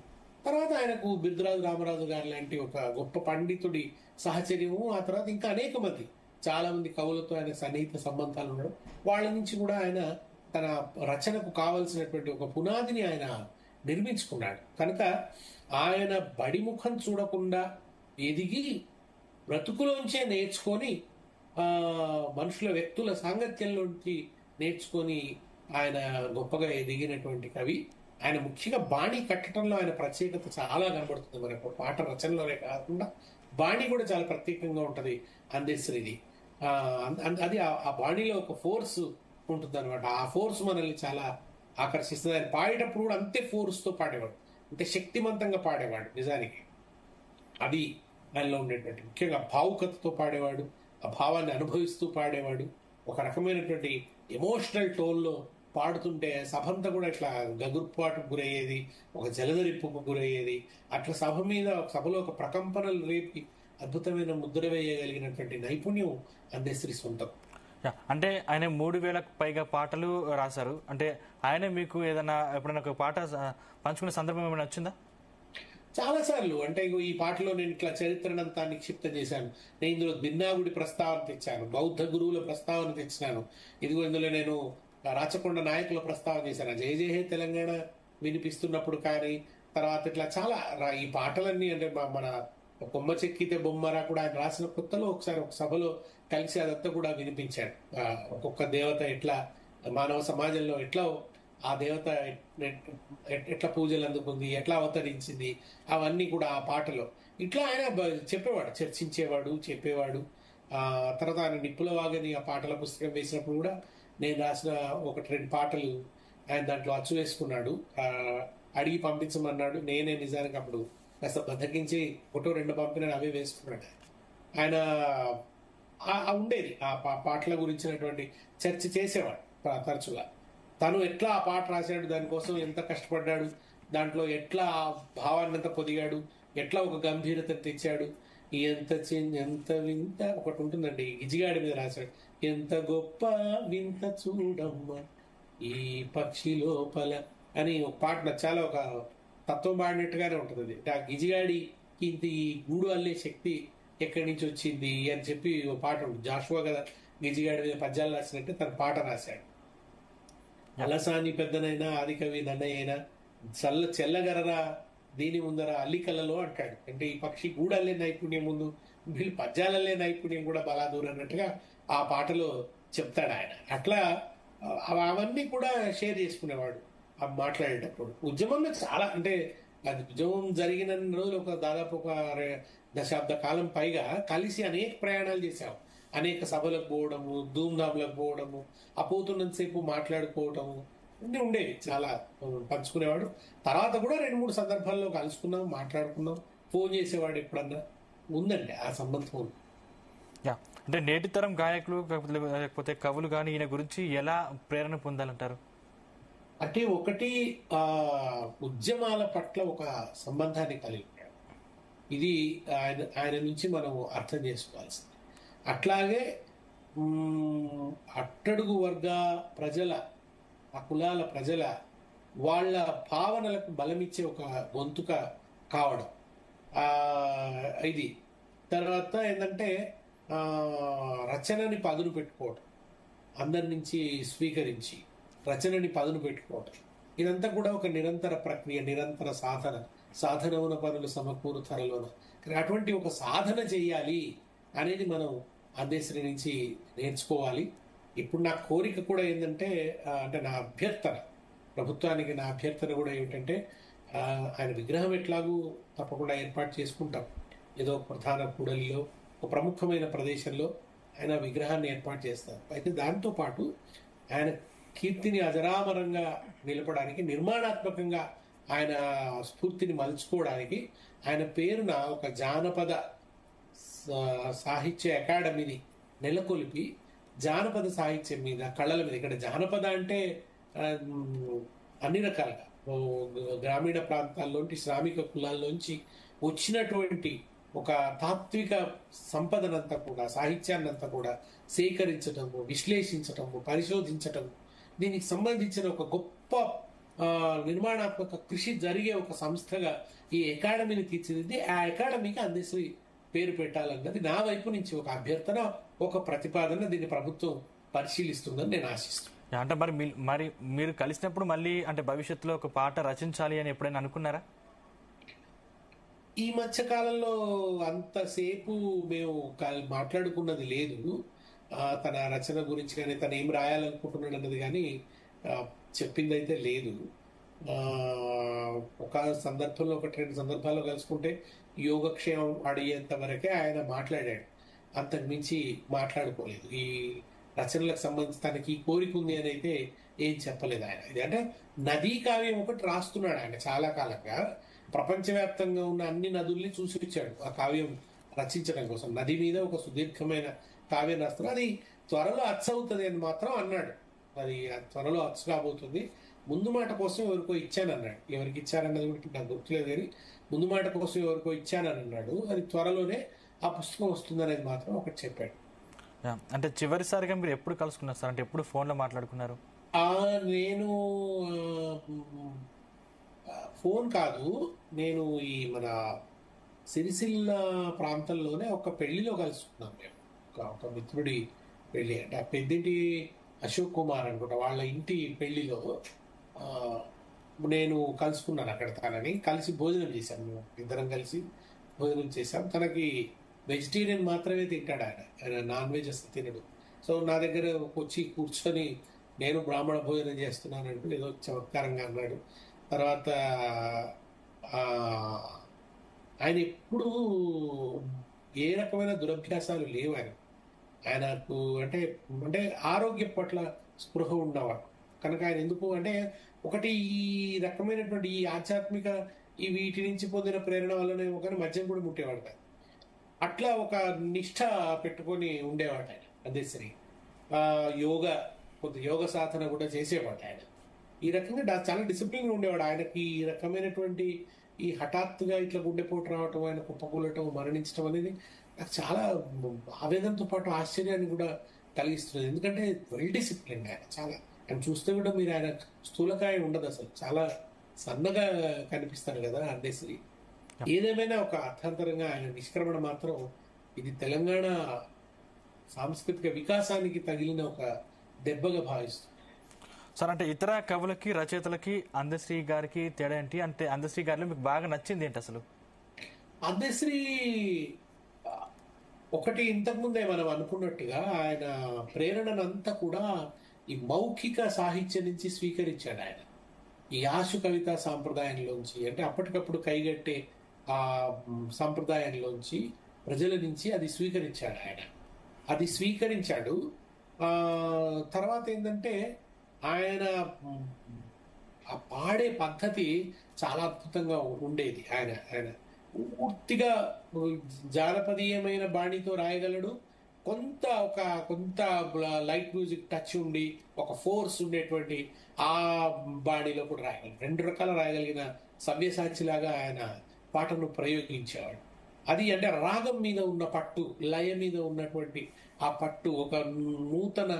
తర్వాత ఆయనకు బిరుదురాజు రామరాజు గారు లాంటి ఒక గొప్ప పండితుడి సహచర్యము, ఆ తర్వాత ఇంకా అనేక మంది, చాలా మంది కవులతో ఆయన సన్నిహిత సంబంధాలు ఉండడం, వాళ్ళ నుంచి కూడా ఆయన తన రచనకు కావలసినటువంటి ఒక పునాదిని ఆయన నిర్మించుకున్నాడు. కనుక ఆయన బడిముఖం చూడకుండా ఎదిగి బ్రతుకులోంచే నేర్చుకొని, మనుషుల వ్యక్తుల సాంగత్యంలోంచి నేర్చుకొని ఆయన గొప్పగా ఎదిగినటువంటి కవి. ఆయన ముఖ్యంగా బాణీ కట్టడంలో ఆయన ప్రత్యేకత చాలా కనబడుతుంది మనకు. పాట రచనలోనే కాకుండా బాణి కూడా చాలా ప్రత్యేకంగా ఉంటది అందశ్రీది. అది ఆ బాణీలో ఒక ఫోర్స్ ఉంటుంది అనమాట. ఆ ఫోర్స్ మనల్ని చాలా ఆకర్షిస్తుంది. ఆయన పాడేటప్పుడు కూడా అంతే ఫోర్స్ తో పాడేవాడు, అంతే శక్తివంతంగా పాడేవాడు నిజానికి. అది ఆయనలో ఉండేటువంటి ముఖ్యంగా భావుకతతో పాడేవాడు, ఆ భావాన్ని అనుభవిస్తూ పాడేవాడు. ఒక రకమైనటువంటి ఎమోషనల్ టోన్లో పాడుతుంటే సభంతా కూడా ఇట్లా గగుర్పాటుకు గురయ్యేది, ఒక జలధరింపుకు గురయ్యేది. అట్లా సభలో ఒక ప్రకంపనలు రేపి అద్భుతమైన ముద్ర వేయగలిగినటువంటి నైపుణ్యం అందశ్రీ సొంతం. అంటే ఆయన 3000కు పైగా పాటలు రాశారు. అంటే ఆయన మీకు ఏదైనా ఎప్పుడైనా ఒక పాట పంచుకునే సందర్భం ఏమైనా వచ్చిందా? చాలా సార్లు. అంటే ఈ పాటలో నేను ఇట్లా చరిత్రనంతా నిక్షిప్తం చేశాను, నేను ఇందులో భిన్నాగుడి ప్రస్తావన తెచ్చాను, బౌద్ధ గురువుల ప్రస్తావన తెచ్చినాను, ఇదిగో ఇందులో నేను రాచకొండ నాయకుల ప్రస్తావన చేశాను, జయ జయ హే తెలంగాణ వినిపిస్తున్నప్పుడు కానీ, తర్వాత ఇట్లా చాలా ఈ పాటలన్నీ అంటే మన కొమ్మ చెక్కితే బొమ్మరా కూడా ఆయన రాసిన కొత్తలో ఒకసారి ఒక సభలో కలిసి అదంతా కూడా వినిపించాడు. ఒక్కొక్క దేవత ఎట్లా మానవ సమాజంలో ఎట్లా ఆ దేవత ఎట్లా పూజలు అందుకుంది, ఎట్లా అవతరించింది, అవన్నీ కూడా ఆ పాటలో ఇట్లా ఆయన చెప్పేవాడు, చర్చించేవాడు, చెప్పేవాడు. తర్వాత ఆయన నిప్పుల వాగని ఆ పాటల పుస్తకం వేసినప్పుడు కూడా నేను రాసిన 1-2 పాటలు ఆయన దాంట్లో అచ్చు వేసుకున్నాడు, అడిగి పంపించమన్నాడు. నేనే నిజానికి అప్పుడు కాస్త బద్దకించి 1-2 పంపినాడు, అవే వేసుకున్నాడు. ఆయన ఉండేది ఆ పాటల గురించినటువంటి చర్చ చేసేవాడు తరచుగా. తను ఎట్లా ఆ పాట రాశాడు, దానికోసం ఎంత కష్టపడ్డాడు, దాంట్లో ఎట్లా ఆ భావాన్ని ఎంత పొదిగాడు, ఎట్లా ఒక గంభీరతను తెచ్చాడు. ఎంత వింత ఒకటి ఉంటుందండి, గిజిగాడి మీద రాశాడు, ఎంత గొప్ప వింత చూడమ్మ ఈ పక్షి లోపల అని ఒక పాట చాలా ఒక తత్వం పాడినట్టుగానే ఉంటుంది. అది ఆ గిజిగాడికి ఇంత ఈ గూడు అల్లే శక్తి ఎక్కడి నుంచి వచ్చింది అని చెప్పి ఒక పాట ఉంటుంది. జాషువా కదా గిజిగాడి మీద పద్యాలు రాసినట్టే తన పాట రాశాడు. అలసాని పెద్దనైనా ఆదికవి నన్నయ్య అయినా చెల్లగరరా దీని ముందర అల్లికలలో అంటాడు. అంటే ఈ పక్షి గూడల్లే నైపుణ్యం ముందు వీళ్ళు పద్యాలల్లే నైపుణ్యం కూడా బలాదూర్ అన్నట్టుగా ఆ పాటలో చెప్తాడు ఆయన. అట్లా అవన్నీ కూడా షేర్ చేసుకునేవాడు మాట్లాడేటప్పుడు. ఉద్యమంలో చాలా అంటే అది ఉద్యమం జరిగిన రోజులు దాదాపు ఒక దశాబ్ద కాలం పైగా కలిసి అనేక ప్రయాణాలు చేశాం, అనేక సభలకు పోవడము, ధూమ్ధాంలకు పోవడము, ఆ పోతున్నంతసేపు మాట్లాడుకోవటము అన్నీ ఉండేవి, చాలా పంచుకునేవాడు. తర్వాత కూడా 2-3 సందర్భాల్లో కలుసుకున్నాం, మాట్లాడుకున్నాం, ఫోన్ చేసేవాడు ఎప్పుడన్నా. ఉందండి ఆ సంబంధం. అంటే నేటి తరం గాయకులు లేకపోతే కవులు కానీ ఈయన గురించి ఎలా ప్రేరణ పొందాలంటారు? అంటే ఒకటి ఉద్యమాల పట్ల ఒక సంబంధాన్ని కలిగి ఉంటాడు, ఇది ఆయన నుంచి మనం అర్థం చేసుకోవాల్సింది. అట్లాగే అట్టడుగు వర్గ ప్రజల, ఆ కులాల ప్రజల వాళ్ళ భావనలకు బలమిచ్చే ఒక గొంతుక కావడం ఇది. తర్వాత ఏంటంటే రచనని పదును పెట్టుకోవడం, అందరి నుంచి స్వీకరించి రచనని పదును పెట్టుకోవటం, ఇదంతా కూడా ఒక నిరంతర ప్రక్రియ, నిరంతర సాధనమున పనులు సమకూరు త్వరలోన. అటువంటి ఒక సాధన చెయ్యాలి అనేది మనం అందశ్రీ నుంచి నేర్చుకోవాలి. ఇప్పుడు నా కోరిక కూడా ఏంటంటే, అంటే నా అభ్యర్థన ప్రభుత్వానికి, నా అభ్యర్థన కూడా ఏమిటంటే, ఆయన విగ్రహం ఎట్లాగూ తప్పకుండా ఏర్పాటు చేసుకుంటాం, ఏదో ప్రధాన కూడలిలో ఒక ప్రముఖమైన ప్రదేశంలో ఆయన విగ్రహాన్ని ఏర్పాటు చేస్తారు. అయితే దాంతోపాటు ఆయన కీర్తిని అజరామరంగా నిలపడానికి, నిర్మాణాత్మకంగా ఆయన స్ఫూర్తిని మలుచుకోవడానికి ఆయన పేరున ఒక జానపద సాహిత్య అకాడమీని నెలకొల్పి జానపద సాహిత్యం మీద, కళల మీద, ఇక్కడ జానపద అంటే అన్ని రకాలుగా గ్రామీణ ప్రాంతాల్లోంటి శ్రామిక కులాల్లోంచి వచ్చినటువంటి ఒక తాత్విక సంపదనంతా కూడా, సాహిత్యాన్నంతా కూడా సేకరించటము, విశ్లేషించటము, పరిశోధించటము, దీనికి సంబంధించిన ఒక గొప్ప నిర్మాణాత్మక కృషి జరిగే ఒక సంస్థగా ఈ అకాడమీని తీర్చిదిద్ది ఆ అకాడమీకి అందశ్రీ పేరు పెట్టాలన్నది నా వైపు నుంచి ఒక అభ్యర్థన, ఒక ప్రతిపాదన. దీన్ని ప్రభుత్వం పరిశీలిస్తుందని నేను ఆశిస్తున్నాను. అంటే మరి మీరు కలిసినప్పుడు మళ్ళీ అంటే భవిష్యత్తులో ఒక పాట రచించాలి అని ఎప్పుడైనా అనుకున్నారా? ఈ మధ్య కాలంలో అంతసేపు మేము మాట్లాడుకున్నది లేదు. తన రచన గురించి కానీ, తను ఏం రాయాలనుకుంటున్నాడు అన్నది కానీ చెప్పింది అయితే లేదు. ఒక సందర్భంలో, 1-2 సందర్భాల్లో కలుసుకుంటే యోగక్షేమం అడిగేంత వరకే ఆయన మాట్లాడాడు. అంతకు మించి మాట్లాడుకోలేదు. ఈ రచనలకు సంబంధించి తనకి ఈ కోరిక ఉంది అని అయితే ఏం చెప్పలేదు ఆయన. ఇది అంటే నదీ కావ్యం ఒకటి రాస్తున్నాడు ఆయన చాలా కాలంగా. ప్రపంచవ్యాప్తంగా ఉన్న అన్ని నదుల్ని చూసి వచ్చాడు ఆ కావ్యం రచించడం కోసం. నది మీద ఒక సుదీర్ఘమైన కావ్యం రాస్తున్నాడు. అది త్వరలో అచ్చు అవుతుంది అని మాత్రం అన్నాడు. అది త్వరలో అచ్చు కాబోతుంది. ముందు మాట కోసం ఎవరికో ఇచ్చానన్నాడు. ఎవరికి ఇచ్చారన్నది కూడా నాకు గుర్తులేదు, కానీ ముందు మాట కోసం ఎవరికో ఇచ్చానని అన్నాడు. అది త్వరలోనే ఆ పుస్తకం వస్తుందనేది మాత్రం ఒకటి చెప్పాడు. అంటే చివరిసారిగా మీరు ఎప్పుడు కలుసుకున్నారు సార్? అంటే ఎప్పుడు ఫోన్లో మాట్లాడుకున్నారు? నేను ఫోన్ కాదు, నేను ఈ మన సిరిసిల్ల ప్రాంతంలోనే ఒక పెళ్లిలో కలుసుకున్నాం మేము. ఒక మిత్రుడి పెళ్లి, అంటే ఆ పెద్దింటి అశోక్ కుమార్ అనుకుంటా వాళ్ళ ఇంటి పెళ్లిలో నేను కలుసుకున్నాను అక్కడ. తనని కలిసి భోజనం చేశాం, మేము ఇద్దరం కలిసి భోజనం చేశాం. తనకి వెజిటేరియన్ మాత్రమే తింటాడు ఆయన నాన్ వెజ్ అసలు తినడు. సో నా దగ్గర వచ్చి కూర్చొని నేను బ్రాహ్మణ భోజనం చేస్తున్నానంటూ ఏదో చమత్కారంగా అన్నాడు. తర్వాత ఆయన ఎప్పుడూ ఏ రకమైన దురభ్యాసాలు లేవు ఆయనకు. అంటే అంటే ఆరోగ్యం పట్ల స్పృహ ఉన్నవాడు కనుక ఆయన ఎందుకు అంటే ఒకటి ఈ రకమైనటువంటి ఈ ఆధ్యాత్మిక ఈ వీటి నుంచి పొందిన ప్రేరణ వల్లనే కానీ మద్యం కూడా ముట్టేవాడు కాదు. అట్లా ఒక నిష్ఠ పెట్టుకొని ఉండేవాడు ఆయన. అదే సరే కొంత యోగ సాధన కూడా చేసేవాడు ఆయన. ఈ రకంగా చాలా డిసిప్లిన్ ఉండేవాడు. ఆయనకి ఈ రకమైనటువంటి ఈ హఠాత్తుగా ఇట్లా గుండెపోటు రావటం, ఆయన కుప్పకూలటం, మరణించడం అనేది నాకు చాలా ఆవేదనతో పాటు ఆశ్చర్యాన్ని కూడా కలిగిస్తుంది. ఎందుకంటే వెల్ డిసిప్లిన్ ఆయన చాలా. ఆయన చూస్తే కూడా మీరు ఆయన స్థూలకాయ ఉండదు, అసలు చాలా సన్నగా కనిపిస్తారు కదా అందేశ్రీ. ఏదేమైనా ఒక అర్థాంతరంగా ఆయన నిష్క్రమణ మాత్రం ఇది తెలంగాణ సాంస్కృతిక వికాసానికి తగిలిన ఒక దెబ్బగా భావిస్తుంది. సార్ అంటే ఇతర కవులకి రచయితలకి అందశ్రీ గారికి తేడా ఏంటి? అంటే అందశ్రీ గారిలో మీకు బాగా నచ్చింది ఏంటి అసలు? అందశ్రీ ఒకటి ఇంతకుముందే మనం అనుకున్నట్టుగా ఆయన ప్రేరణనంతా కూడా ఈ మౌఖిక సాహిత్యం నుంచి స్వీకరించాడు ఆయన. ఈ ఆశు కవిత సాంప్రదాయంలోంచి, అంటే అప్పటికప్పుడు కైగట్టే ఆ సాంప్రదాయంలోంచి ప్రజల నుంచి అది స్వీకరించాడు ఆయన. అది స్వీకరించాడు. తర్వాత ఏంటంటే ఆయన ఆ పాడే పద్ధతి చాలా అద్భుతంగా ఉండేది. ఆయన పూర్తిగా జానపదీయమైన బాణితో రాయగలడు. కొంత లైట్ మ్యూజిక్ టచ్ ఉండి ఒక ఫోర్స్ ఉండేటువంటి ఆ బాణిలో కూడా రాయగలడు. రెండు రకాల రాయగలిగిన సవ్యసాచిలాగా ఆయన పాటను ప్రయోగించేవాడు. అది అంటే రాగం మీద ఉన్న పట్టు, లయ మీద ఉన్నటువంటి ఆ పట్టు, ఒక నూతన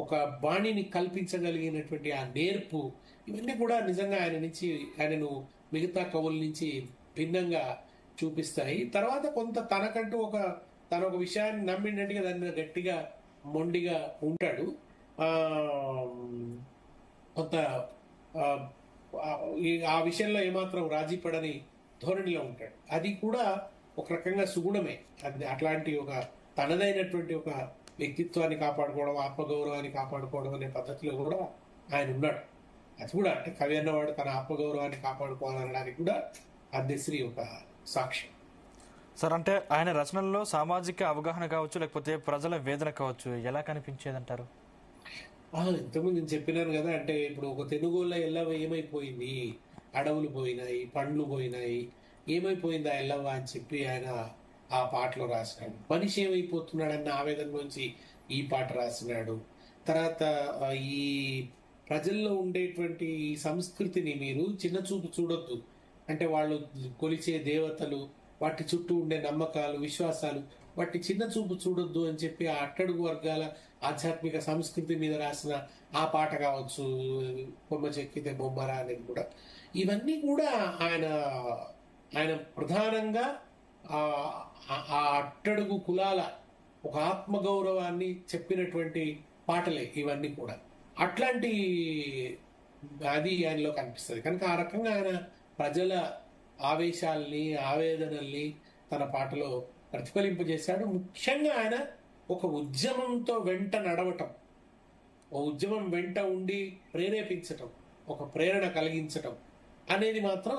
ఒక బాణిని కల్పించగలిగినటువంటి ఆ నేర్పు, ఇవన్నీ కూడా నిజంగా ఆయనను మిగతా కవుల నుంచి భిన్నంగా చూపిస్తాయి. తర్వాత కొంత తనకంటూ తన ఒక విషయాన్ని నమ్మినట్టుగా దాన్ని గట్టిగా మొండిగా ఉంటాడు. కొంత ఆ విషయంలో ఏమాత్రం రాజీ పడని ధోరణిలో ఉంటాడు. అది కూడా ఒక రకంగా సుగుణమే. అది అట్లాంటి ఒక తనదైనటువంటి ఒక వ్యక్తిత్వాన్ని కాపాడుకోవడం, ఆత్మగౌరవాన్ని కాపాడుకోవడం అనే పద్ధతిలో కూడా ఆయన ఉన్నాడు. అది కూడా అంటే కవి అన్నవాడు తన ఆత్మగౌరవాన్ని కాపాడుకోవాలనడానికి కూడా అందశ్రీ ఒక సాక్ష్యం. సార్ అంటే ఆయన రచనల్లో సామాజిక అవగాహన కావచ్చు, లేకపోతే ప్రజల వేదన కావచ్చు, ఎలా కనిపించేదంటారు? ఇంతకుముందు నేను చెప్పినాను కదా, అంటే ఇప్పుడు ఒక తెనుగోళ్ళ ఎల్లవ ఏమైపోయింది, అడవులు పోయినాయి, పండ్లు పోయినాయి, ఏమైపోయింది ఆ ఎల్లవ అని చెప్పి ఆయన ఆ పాటలో రాసినాడు. మనిషి ఏమైపోతున్నాడన్న ఆవేదన నుంచి ఈ పాట రాసినాడు. తర్వాత ఈ ప్రజల్లో ఉండేటువంటి సంస్కృతిని మీరు చిన్న చూపు చూడొద్దు, అంటే వాళ్ళు కొలిచే దేవతలు, వాటి చుట్టూ ఉండే నమ్మకాలు, విశ్వాసాలు, వాటి చిన్న చూపు చూడొద్దు అని చెప్పి ఆ అట్టడుగు వర్గాల ఆధ్యాత్మిక సంస్కృతి మీద రాసిన ఆ పాట కావచ్చు, బొమ్మ చెక్కితే బొమ్మరా అనేది కూడా, ఇవన్నీ కూడా ఆయన ప్రధానంగా ఆ అట్టడుగు కులాల ఒక ఆత్మగౌరవాన్ని చెప్పినటువంటి పాటలే ఇవన్నీ కూడా. అట్లాంటి అది ఆయనలో కనిపిస్తుంది. కనుక ఆ రకంగా ఆయన ప్రజల ఆవేశాల్ని, ఆవేదనల్ని తన పాటలో ప్రతిఫలింపజేశాడు. ముఖ్యంగా ఆయన ఒక ఉద్యమంతో వెంట నడవటం, ఒక ఉద్యమం వెంట ఉండి ప్రేరేపించటం, ఒక ప్రేరణ కలిగించటం అనేది మాత్రం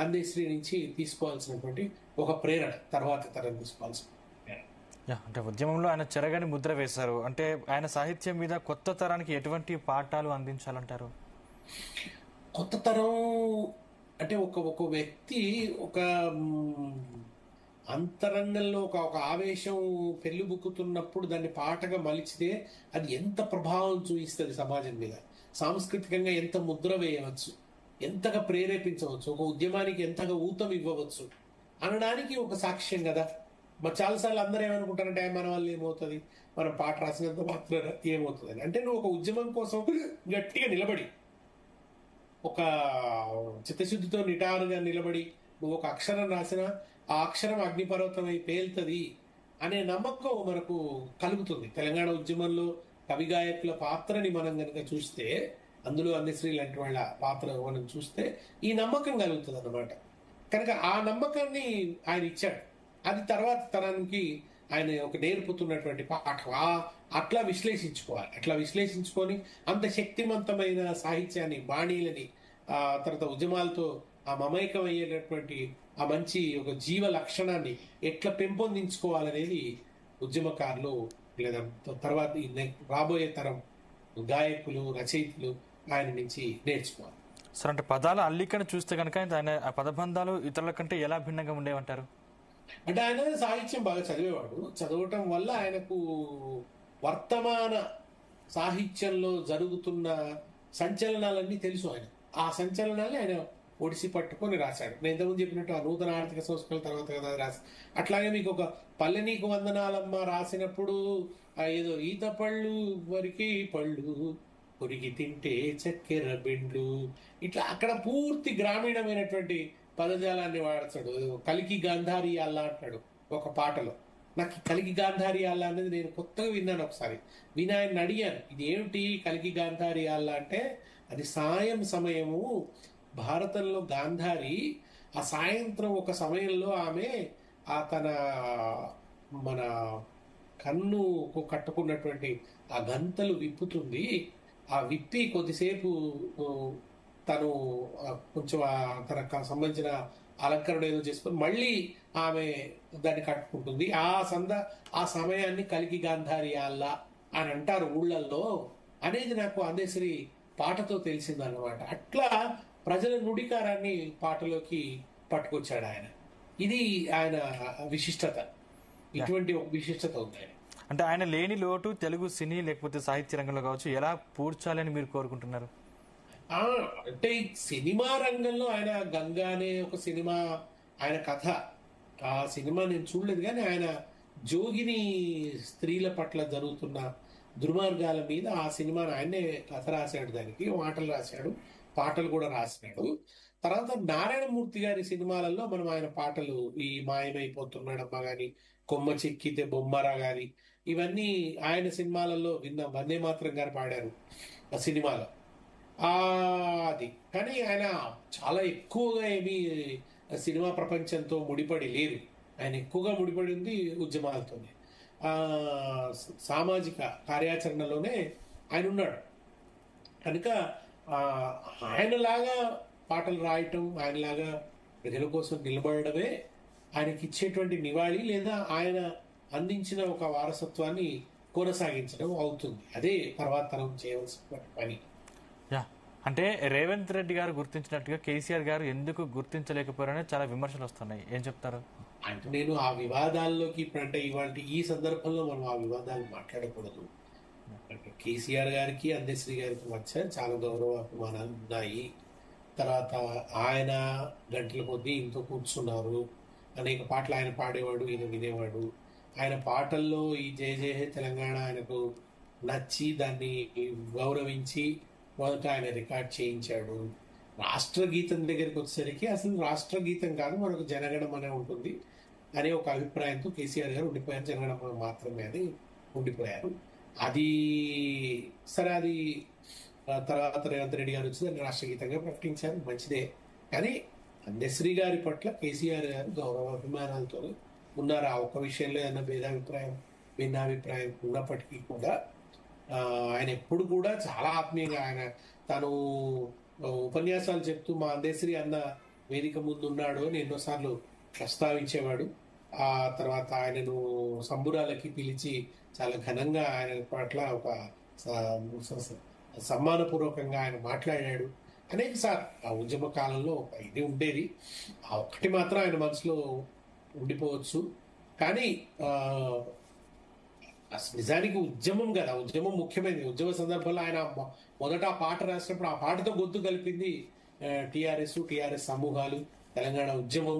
అందశ్రీ నుంచి తీసుకోవాల్సినటువంటి ఒక ప్రేరణ తర్వాత తరం తీసుకోవాల్సిన ప్రేరణ. అంటే ఉద్యమంలో ఆయన చెరగని ముద్ర వేశారు. అంటే ఆయన సాహిత్యం మీద కొత్త తరానికి ఎటువంటి పాఠాలు అందించాలంటారు? కొత్త తరం అంటే ఒక ఒక వ్యక్తి ఒక అంతరంగంలో ఒక ఆవేశం పెళ్ళిబుక్కుతున్నప్పుడు దాన్ని పాటగా మలిచితే అది ఎంత ప్రభావం చూపిస్తుంది సమాజం మీద, సాంస్కృతికంగా ఎంత ముద్ర వేయవచ్చు, ఎంతగా ప్రేరేపించవచ్చు, ఒక ఉద్యమానికి ఎంతగా ఊతం ఇవ్వవచ్చు అనడానికి ఒక సాక్ష్యం కదా. మరి చాలాసార్లు అందరూ ఏమనుకుంటారంటే మన వల్ల ఏమవుతుంది, మనం పాట రాసినంత మాత్రం ఏమవుతుంది అని. అంటే నువ్వు ఒక ఉద్యమం కోసం గట్టిగా నిలబడి, ఒక చిత్తశుద్ధితో నిటారుగా నిలబడి నువ్వు ఒక అక్షరం రాసినా ఆ అక్షరం అగ్నిపర్వతమై పేలుతుంది అనే నమ్మకం మనకు కలుగుతుంది. తెలంగాణ ఉద్యమంలో కవి గాయకుల పాత్రని మనం కనుక చూస్తే, అందులో అందశ్రీ లాంటి వాళ్ళ పాత్ర మనం చూస్తే ఈ నమ్మకం కలుగుతుంది అన్నమాట. కనుక ఆ నమ్మకాన్ని ఆయన ఇచ్చాడు. అది తర్వాత తరానికి ఆయన ఒక నేర్పుతున్నటువంటి పాఠం. అట్లా విశ్లేషించుకోవాలి. అట్లా విశ్లేషించుకొని అంత శక్తివంతమైన సాహిత్యాన్ని, బాణీలని, తర్వాత ఉద్యమాలతో ఆ మమైకం అయ్యేటటువంటి ఆ మంచి ఒక జీవ లక్షణాన్ని ఎట్లా పెంపొందించుకోవాలనేది ఉద్యమకారులు లేదా తర్వాత రాబోయే తరం గాయకులు, రచయితలు ఆయన నుంచి నేర్చుకోవాలి. సార్, అంటే పదాల అల్లికను చూస్తే కనుక ఆయన ఆ పదబంధాలు ఇతరుల కంటే ఎలా భిన్నంగా ఉండేవంటారు? అంటే ఆయన సాహిత్యం బాగా చదివేవాడు. చదవటం వల్ల ఆయనకు వర్తమాన సాహిత్యంలో జరుగుతున్న సంచలనాలన్నీ తెలుసు. ఆ సంచలనాన్ని ఆయన ఒడిసి పట్టుకొని రాశాడు. నేను ఇంతకుముందు చెప్పినట్టు ఆ నూతన ఆర్థిక సంస్కరణ తర్వాత కదా రాసి, అట్లాగే మీకు ఒక పల్లె నీకు వందనాలమ్మ రాసినప్పుడు ఏదో ఈత పళ్ళు వరికి పళ్ళు కొరికి తింటే చక్కెర బెండ్లు, ఇట్లా అక్కడ పూర్తి గ్రామీణమైనటువంటి పదజాలాన్ని వాడతాడు. కలికి గాంధారి అల్లా అంటాడు ఒక పాటలో. నాకు కలికి గాంధారి అల్లా అనేది నేను కొత్తగా విన్నాను. ఒకసారి విని ఆయన అడిగాను, ఇది ఏమిటి కలికి గాంధారి అల్లా అంటే, అది సాయం సమయము భారతంలో గాంధారి ఆ సాయంత్రం ఒక సమయంలో ఆమె తన మన కన్నుకు కట్టుకున్నటువంటి ఆ గంతలు విప్పుతుంది. ఆ విప్పి కొద్దిసేపు తను కొంచెం తనకు సంబంధించిన అలంకరణ ఏదో చేసుకొని మళ్ళీ ఆమె దాన్ని కట్టుకుంటుంది. ఆ సమయాన్ని కలికి గాంధారి అల్లా అని అంటారు ఊళ్ళల్లో అనేది నాకు అందశ్రీ పాటతో తెలిసిందన్నమాట. అట్లా ప్రజల నుడికారాన్ని పాటలోకి పట్టుకొచ్చాడు ఆయన. ఇది ఆయన విశిష్టత. ఇటువంటి ఒక విశిష్టత ఉంది ఆయన. అంటే ఆయన లేని లోటు తెలుగు సినీ లేకపోతే సాహిత్య రంగంలో కావచ్చు ఎలా పూడ్చాలని మీరు కోరుకుంటున్నారు? అంటే సినిమా రంగంలో ఆయన గంగా అనే ఒక సినిమా, ఆయన కథ, ఆ సినిమా నేను చూడలేదు కానీ ఆయన జోగిని స్త్రీల పట్ల జరుగుతున్న దుర్మార్గాల మీద ఆ సినిమాను ఆయనే కథ రాశాడు, దానికి మాటలు రాశాడు, పాటలు కూడా రాసినాడు. తర్వాత నారాయణమూర్తి గారి సినిమాలలో మనం ఆయన పాటలు, ఈ మాయమైపోతున్నాడమ్మ గాని, కొమ్మ చెక్కితే బొమ్మరా గాని, ఇవన్నీ ఆయన సినిమాలలో విన్న. వందే మాత్రం గారు పాడారు ఆ సినిమాలో. అది కానీ ఆయన చాలా ఎక్కువగా ఏమీ సినిమా ప్రపంచంతో ముడిపడి లేదు. ఆయన ఎక్కువగా ముడిపడి ఉంది ఉద్యమాలతోనే, సామాజిక కార్యాచరణలోనే ఆయన ఉన్నాడు. కనుక ఆయనలాగా పాటలు రాయటం, ఆయనలాగా ప్రజల కోసం నిలబడమే ఆయనకి ఇచ్చేటువంటి నివాళి, లేదా ఆయన అందించిన ఒక వారసత్వాన్ని కొనసాగించడం అవుతుంది. అదే తర్వాత తరం చేయవలసిన పని. అంటే రేవంత్ రెడ్డి గారు గుర్తించినట్టుగా కేసీఆర్ గారు ఎందుకు గుర్తించలేకపోయారని చాలా విమర్శలు వస్తున్నాయి, ఏం చెప్తారు? అంటే నేను ఆ వివాదాల్లోకి ఇప్పుడంటే ఈ సందర్భంలో మనం ఆ వివాదాలు మాట్లాడకూడదు. కేసీఆర్ గారికి అందశ్రీ గారికి మధ్య చాలా గౌరవ అభిమానాలు ఉన్నాయి. తర్వాత ఆయన గంటల కొద్దీ ఇంతో కూర్చున్నారు. అనేక పాటలు ఆయన పాడేవాడు, ఈయన వినేవాడు. ఆయన పాటల్లో ఈ జయ జయ హే తెలంగాణ ఆయనకు నచ్చి దాన్ని గౌరవించి మొదట ఆయన రికార్డ్ చేయించాడు. రాష్ట్ర గీతం దగ్గరికి వచ్చేసరికి అసలు రాష్ట్ర గీతం కాదు, మనకు జనగణమనే ఉంటుంది అనే ఒక అభిప్రాయంతో కేసీఆర్ గారు ఉండిపోయారు. జనగణమన మాత్రమే అని ఉండిపోయారు. అది సరే, అది తర్వాత రేవంత్ రెడ్డి గారు వచ్చి దాన్ని రాష్ట్ర గీతంగా ప్రకటించారు, మంచిదే. కానీ అందశ్రీ గారి పట్ల కేసీఆర్ గారు గౌరవాభిమానాలతో ఉన్నారు. ఆ ఒక్క విషయంలో ఏదైనా భిన్నాభిప్రాయం ఉన్నప్పటికీ కూడా ఆయన ఎప్పుడు కూడా చాలా ఆత్మీయంగా, ఆయన తను ఉపన్యాసాలు చెప్తూ మా అందశ్రీ అన్న వేదిక ముందు ఉన్నాడు అని ఎన్నోసార్లు ప్రస్తావించేవాడు. ఆ తర్వాత ఆయనను సంబురాలకి పిలిచి చాలా ఘనంగా ఆయన పట్ల ఒక సమ్మానపూర్వకంగా ఆయన మాట్లాడాడు. అనేక సార్లు ఆ ఉద్యమ కాలంలో ఒక ఇది ఉండేది. ఆ ఒక్కటి మాత్రం ఆయన మనసులో ఉండిపోవచ్చు. కానీ ఆ, అసలు నిజానికి ఉద్యమం కదా, ఉద్యమం ముఖ్యమైనది. ఉద్యమ సందర్భంలో ఆయన మొదట ఆ పాట రాసినప్పుడు ఆ పాటతో గొంతు కలిపింది టిఆర్ఎస్ సమూహాలు, తెలంగాణ ఉద్యమం.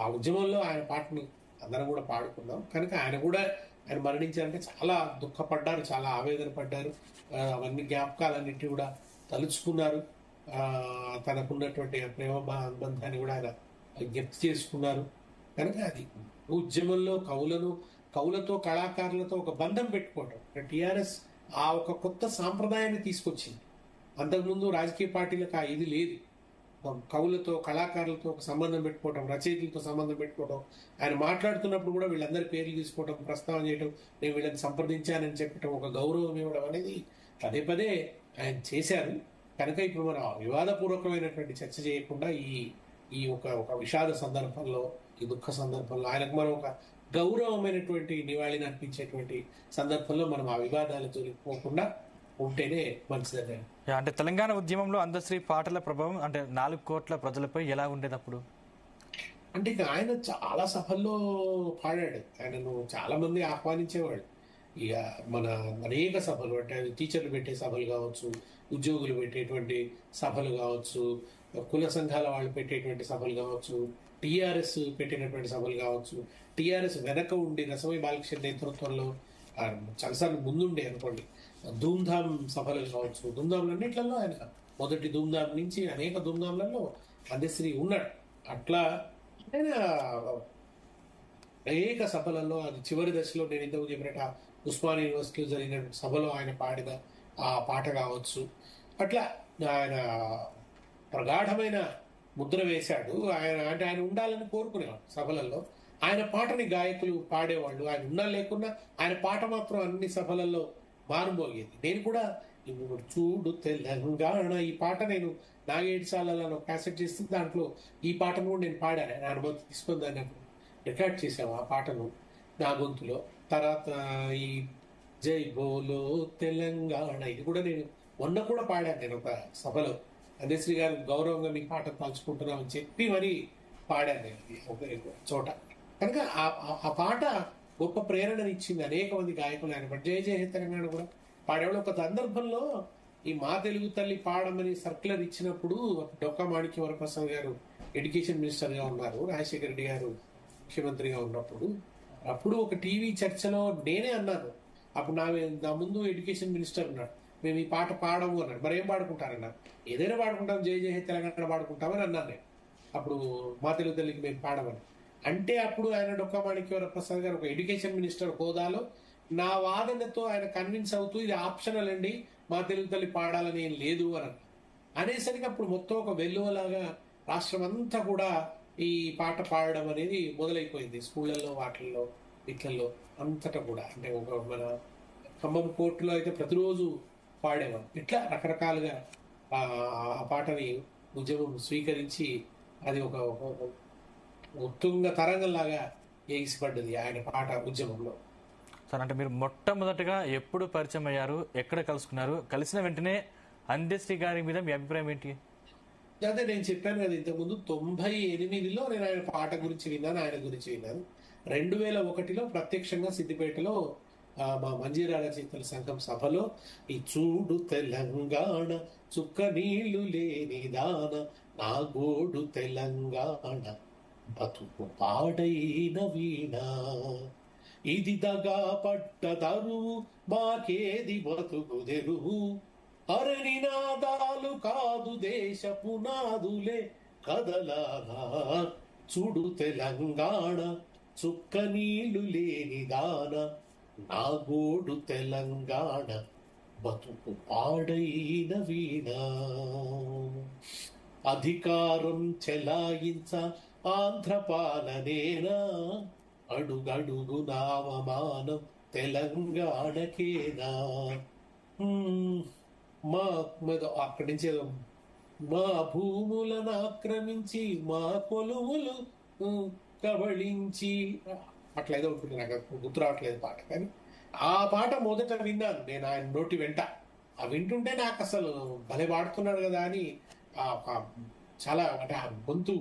ఆ ఉద్యమంలో ఆయన పాటను అందరం కూడా పాడుకున్నాం. కనుక ఆయన మరణించారంటే చాలా దుఃఖపడ్డారు, చాలా ఆవేదన పడ్డారు. అవన్నీ జ్ఞాపకాలన్నింటినీ కూడా తలుచుకున్నారు. తనకున్నటువంటి ప్రేమ అనుబంధాన్ని కూడా ఆయన జ్ఞప్తి చేసుకున్నారు. కనుక అది ఉద్యమంలో కవులతో కళాకారులతో ఒక బంధం పెట్టుకోవటం టిఆర్ఎస్ ఆ ఒక కొత్త సాంప్రదాయాన్ని తీసుకొచ్చింది. అంతకుముందు రాజకీయ పార్టీలకు ఆ ఇది లేదు. కవులతో కళాకారులతో ఒక సంబంధం పెట్టుకోవటం, రచయితలతో సంబంధం పెట్టుకోవటం, ఆయన మాట్లాడుతున్నప్పుడు కూడా వీళ్ళందరి పేర్లు తీసుకోవటం, ప్రస్తావన చేయటం, నేను వీళ్ళని సంప్రదించానని చెప్పటం, ఒక గౌరవం ఇవ్వడం అనేది పదే పదే ఆయన చేశారు. కనుక ఇప్పుడు మనం వివాదపూర్వకమైనటువంటి చర్చ చేయకుండా ఈ ఒక విషాద సందర్భంలో, ఈ దుఃఖ సందర్భంలో ఆయనకు మనం ఒక గౌరవమైనటువంటి నివాళిని అర్పించేటువంటి సందర్భంలో మనం ఆ వివాదాల జోలికి పోకుండా ఉంటేనే మంచిదని. అంటే తెలంగాణ ఉద్యమంలో అందశ్రీ పాటల ప్రభావం అంటే 4 కోట్ల ప్రజలపై ఎలా ఉండేది అప్పుడు? అంటే ఇక ఆయన చాలా సభల్లో పాడాడు. ఆయనను చాలా మంది ఆహ్వానించేవాడు. ఇక మన అనేక సభలు, అంటే టీచర్లు పెట్టే సభలు కావచ్చు, ఉద్యోగులు పెట్టేటువంటి సభలు కావచ్చు, కుల సంఘాల వాళ్ళు పెట్టేటువంటి సభలు కావచ్చు, టిఆర్ఎస్ పెట్టినటువంటి సభలు కావచ్చు, టిఆర్ఎస్ వెనక ఉండి రసమై బాలకృష్ణ నేతృత్వంలో చాలాసార్లు ముందుండే అనుకోండి ధూమ్ధామ్ సభలు కావచ్చు. ధూమ్ధాంలన్నిట్లలో ఆయన మొదటి ధూమ్ధాం నుంచి అనేక ధూమ్ధాంలలో అందశ్రీ ఉన్నాడు. అట్లా ఆయన అనేక సభలలో, అది చివరి దశలో నేను ఇంతకు చెప్పినట్టు ఉస్మానియా యూనివర్సిటీలో జరిగిన సభలో ఆయన పాడిన ఆ పాట కావచ్చు. అట్లా ఆయన ప్రగాఢమైన ముద్ర వేశాడు. ఆయన ఉండాలని కోరుకునేవాడు సభలలో. ఆయన పాటని గాయకులు పాడేవాళ్ళు. ఆయన ఉన్నా లేకున్నా ఆయన పాట మాత్రం అన్ని సభలలో మారుమోగేది. నేను కూడా ఇప్పుడు చూడు తెలంగాణ ఈ పాట నేను నాగేడ్సాలలో క్యాసెట్ చేస్తే దాంట్లో ఈ పాటను కూడా నేను పాడాను. ఆయన అనుమతి తీసుకొని దాన్ని రికార్డ్ చేసాము ఆ పాటను నా గొంతులో. తర్వాత ఈ జై బోలో తెలంగాణ ఇది కూడా నేను మొన్న కూడా పాడాను. నేను ఒక సభలో అందశ్రీ గారు గౌరవంగా మీ పాట తలుచుకుంటున్నామని చెప్పి మరి పాడాను నేను ఒక చోట. కనుక ఆ పాట గొప్ప ప్రేరణని ఇచ్చింది అనేక మంది గాయకులు. ఆయన జయ జయ తెలంగాణ కూడా పాడేవాడు. ఒక సందర్భంలో ఈ మా తెలుగు తల్లి పాడమని సర్క్యులర్ ఇచ్చినప్పుడు డొక్కా మాణిక్య వరప్రసాద్ గారు ఎడ్యుకేషన్ మినిస్టర్ గా ఉన్నారు, రాజశేఖర రెడ్డి గారు ముఖ్యమంత్రిగా ఉన్నప్పుడు. అప్పుడు ఒక టీవీ చర్చలో నేనే అన్నాను, అప్పుడు నా ముందు ఎడ్యుకేషన్ మినిస్టర్ ఉన్నాడు, మేము ఈ పాట పాడము అన్నాడు. మరి ఏం పాడుకుంటారన్నారు. ఏదైనా పాడుకుంటాం, జయ జయ తెలంగాణ పాడుకుంటామని అన్నాను నేను. అప్పుడు మా తెలుగు తల్లికి మేము పాడమని అంటే అప్పుడు ఆయన డొక్కా మాణిక్య వరప్రసాద్ గారు ఒక ఎడ్యుకేషన్ మినిస్టర్ హోదాలో నా వాదనతో ఆయన కన్విన్స్ అవుతూ ఇది ఆప్షనల్ అండి, మా తెలుగు తల్లి పాడాలని ఏం లేదు అని అనేసరికి అప్పుడు మొత్తం ఒక వెల్లువలాగా రాష్ట్రం అంతా కూడా ఈ పాట పాడడం అనేది మొదలైపోయింది. స్కూళ్ళల్లో వాటిల్లో వీటిల్లో అంతటా కూడా. అంటే ఒక మన ఖమ్మం కోర్టులో అయితే ప్రతిరోజు పాడేవారు. ఇట్లా రకరకాలుగా ఆ పాటని ఉద్యమం స్వీకరించి అది ఒక ఉత్తుంగ తరంగంలాగా ఎగిసిపడ్డది ఆయన పాట ఉద్యమంలో. సార్, అంటే మీరు మొట్టమొదటిగా ఎప్పుడు పరిచయం అయ్యారు, ఎక్కడ కలుసుకున్నారు, కలిసిన వెంటనే అందశ్రీ గారి మీద మీ అభిప్రాయం ఏంటి? అదే నేను చెప్పాను కదా ఇంతకుముందు, 98లో నేను ఆయన పాట గురించి విన్నాను, ఆయన గురించి విన్నాను. 2001లో ప్రత్యక్షంగా సిద్దిపేటలో మా మంజీరా రచయితల సంఘం సభలో ఈ చూడు తెలంగాణ చుక్క నీళ్లు లేని దాన నా గోడు తెలంగాణ బతుకు పాడైన వీణ ఇది దగా పట్ట తరువు మాకేది బతుకు తెరువు అరణి నాదాలు కాదు దేశ పునాదులే కదలాగా చూడు తెలంగాణ చుక్క నీళ్లు లేని దాన నా గోడు తెలంగాణ బతుకు పాడైన వీణ అధికారం చెలాయించ ఆంధ్రపాలనేనా అడుగడుగు నావమానం తెలంగాణకేనా మా అక్కడి నుంచి ఏదో మా భూములను ఆక్రమించి మా కొలువులు కబళించి అట్లా ఏదో ఉంటుంది, నాకు గుర్తు రావట్లేదు పాట. కానీ ఆ పాట మొదట విన్నాను నేను ఆయన నోటి వెంట. ఆ వింటుంటే నాకు అసలు భలే పాడుతున్నాడు కదా అని చాలా అంటే ఆ గొంతు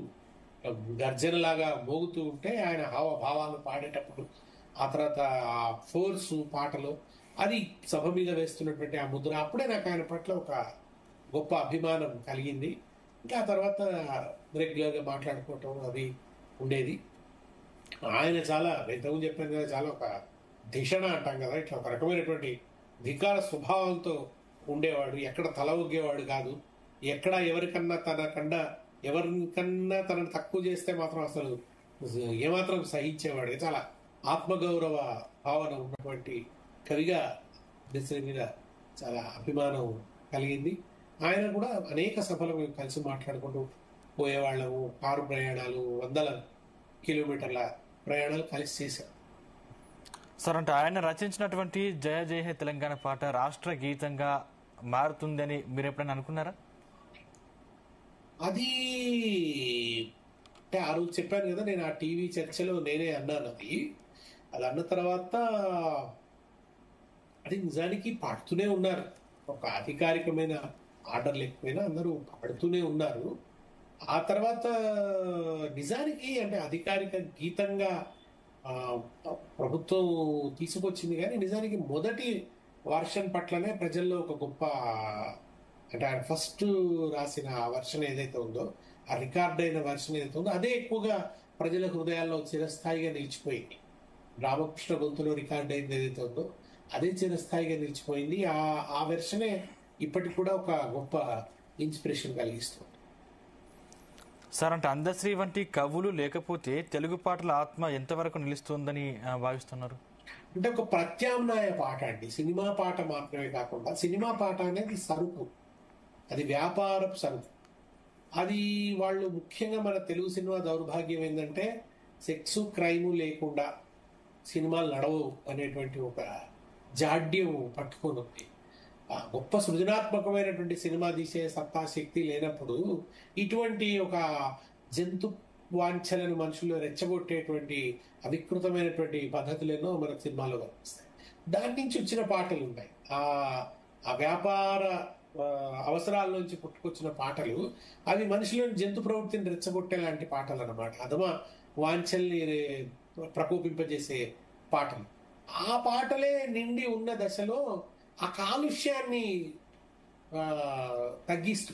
గర్జనలాగా మోగుతూ ఉంటే ఆయన హావభావాలు పాడేటప్పుడు, ఆ తర్వాత ఆ ఫోర్సు పాటలో అది సభ మీద వేస్తున్నటువంటి ఆ ముద్ర, అప్పుడే నాకు ఆయన పట్ల ఒక గొప్ప అభిమానం కలిగింది. ఇంకా ఆ తర్వాత రెగ్యులర్గా మాట్లాడుకోవటం అది ఉండేది. ఆయన చాలా ఇంతకుముందు చెప్పాను కదా, చాలా ఒక ధిషణ అంటాం కదా, ఇట్లా ఒక రకమైనటువంటి ధికార స్వభావంతో ఉండేవాడు. ఎక్కడ తల ఒగ్గేవాడు కాదు. ఎక్కడ ఎవరికన్నా తనను తక్కువ చేస్తే మాత్రం అసలు ఏమాత్రం సహించేవాడు. చాలా ఆత్మగౌరవ భావన ఉన్నటువంటి కవిగా దేశం మీద చాలా అభిమానం కలిగింది. ఆయన కూడా అనేక సభలు మేము కలిసి మాట్లాడుకుంటూ పోయేవాళ్ళము. కారు ప్రయాణాలు, వందల కిలోమీటర్ల ప్రయాణాలు కలిసి చేశాం. సార్, అంటే ఆయన రచించినటువంటి జయ జయ హే తెలంగాణ పాట రాష్ట్ర గీతంగా మారుతుందని మీరు ఎప్పుడైనా అనుకున్నారా? అది అంటే ఆ రోజు చెప్పాను కదా, నేను ఆ టీవీ చర్చలో నేనే అన్నాను. అది అన్న తర్వాత అది నిజానికి పాడుతూనే ఉన్నారు. ఒక అధికారికమైన ఆర్డర్ లేకపోయినా అందరూ పాడుతూనే ఉన్నారు. ఆ తర్వాత నిజానికి అంటే అధికారిక గీతంగా ప్రభుత్వం తీసుకొచ్చింది, కానీ నిజానికి మొదటి వర్షన్ పట్లనే ప్రజల్లో ఒక గొప్ప అంటే ఆయన ఫస్ట్ రాసిన వర్షన్ ఏదైతే ఉందో, ఆ రికార్డ్ అయిన వర్షన్ ఏదైతే ఉందో అదే ఎక్కువగా ప్రజల హృదయాల్లో చిరస్థాయిగా నిలిచిపోయింది. రామకృష్ణ గొంతులో రికార్డ్ అయింది ఏదైతే ఉందో అదే చిరస్థాయిగా నిలిచిపోయింది. ఆ వెర్షనే ఇప్పటికి కూడా ఒక గొప్ప ఇన్స్పిరేషన్ కలిగిస్తుంది. సార్, అంటే అందశ్రీ వంటి కవులు లేకపోతే తెలుగు పాటల ఆత్మ ఎంతవరకు నిలుస్తుందని భావిస్తున్నారు? అంటే ఒక ప్రత్యామ్నాయ పాట అండి, సినిమా పాట మాత్రమే కాకుండా, సినిమా పాట అనేది సరుకు, అది వ్యాపారపు సరుకు. అది వాళ్ళు ముఖ్యంగా మన తెలుగు సినిమా దౌర్భాగ్యం ఏంటంటే సెక్స్ క్రైము లేకుండా సినిమాలు నడవు అనేటువంటి ఒక జాడ్యం పట్టుకొని ఉంది. గొప్ప సృజనాత్మకమైనటువంటి సినిమా తీసే సత్తా శక్తి లేనప్పుడు ఇటువంటి ఒక జంతు వాంఛలను మనుషులు రెచ్చగొట్టేటువంటి అవికృతమైనటువంటి పద్ధతులేనో మనకు సినిమాలో కనిపిస్తాయి. దాని నుంచి వచ్చిన పాటలు ఉన్నాయి. ఆ వ్యాపార అవసరాల నుంచి పుట్టుకొచ్చిన పాటలు, అవి మనుషులను జంతు ప్రవృత్తిని రెచ్చగొట్టే లాంటి పాటలు అన్నమాట. అదమ వాంఛల్ని ప్రకోపింపజేసే పాటలు. ఆ పాటలే నిండి ఉన్న దశలో ఆ కాలుష్యాన్ని తగ్గిస్తూ,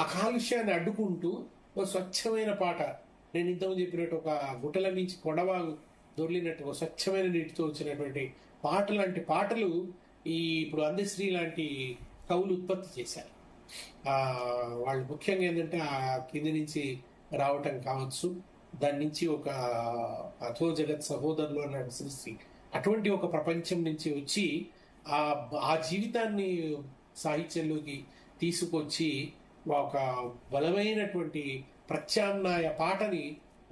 ఆ కాలుష్యాన్ని అడ్డుకుంటూ ఒక స్వచ్ఛమైన పాట, నేను ఇంతకుముందు చెప్పినట్టు ఒక గుట్టల నుంచి కొండవాగు దొర్లినట్టు ఒక స్వచ్ఛమైన నీటితో వచ్చినటువంటి పాట లాంటి పాటలు ఇప్పుడు అందశ్రీ లాంటి కవులు ఉత్పత్తి చేశారు. వాళ్ళు ముఖ్యంగా ఏంటంటే ఆ కింది నుంచి రావటం కావచ్చు, దాని నుంచి ఒక అథో జగత్ సహోదరులు అన్నాడు శ్రీశ్రీ, అటువంటి ఒక ప్రపంచం నుంచి వచ్చి ఆ జీవితాన్ని సాహిత్యంలోకి తీసుకొచ్చి ఒక బలమైనటువంటి ప్రత్యామ్నాయ పాటని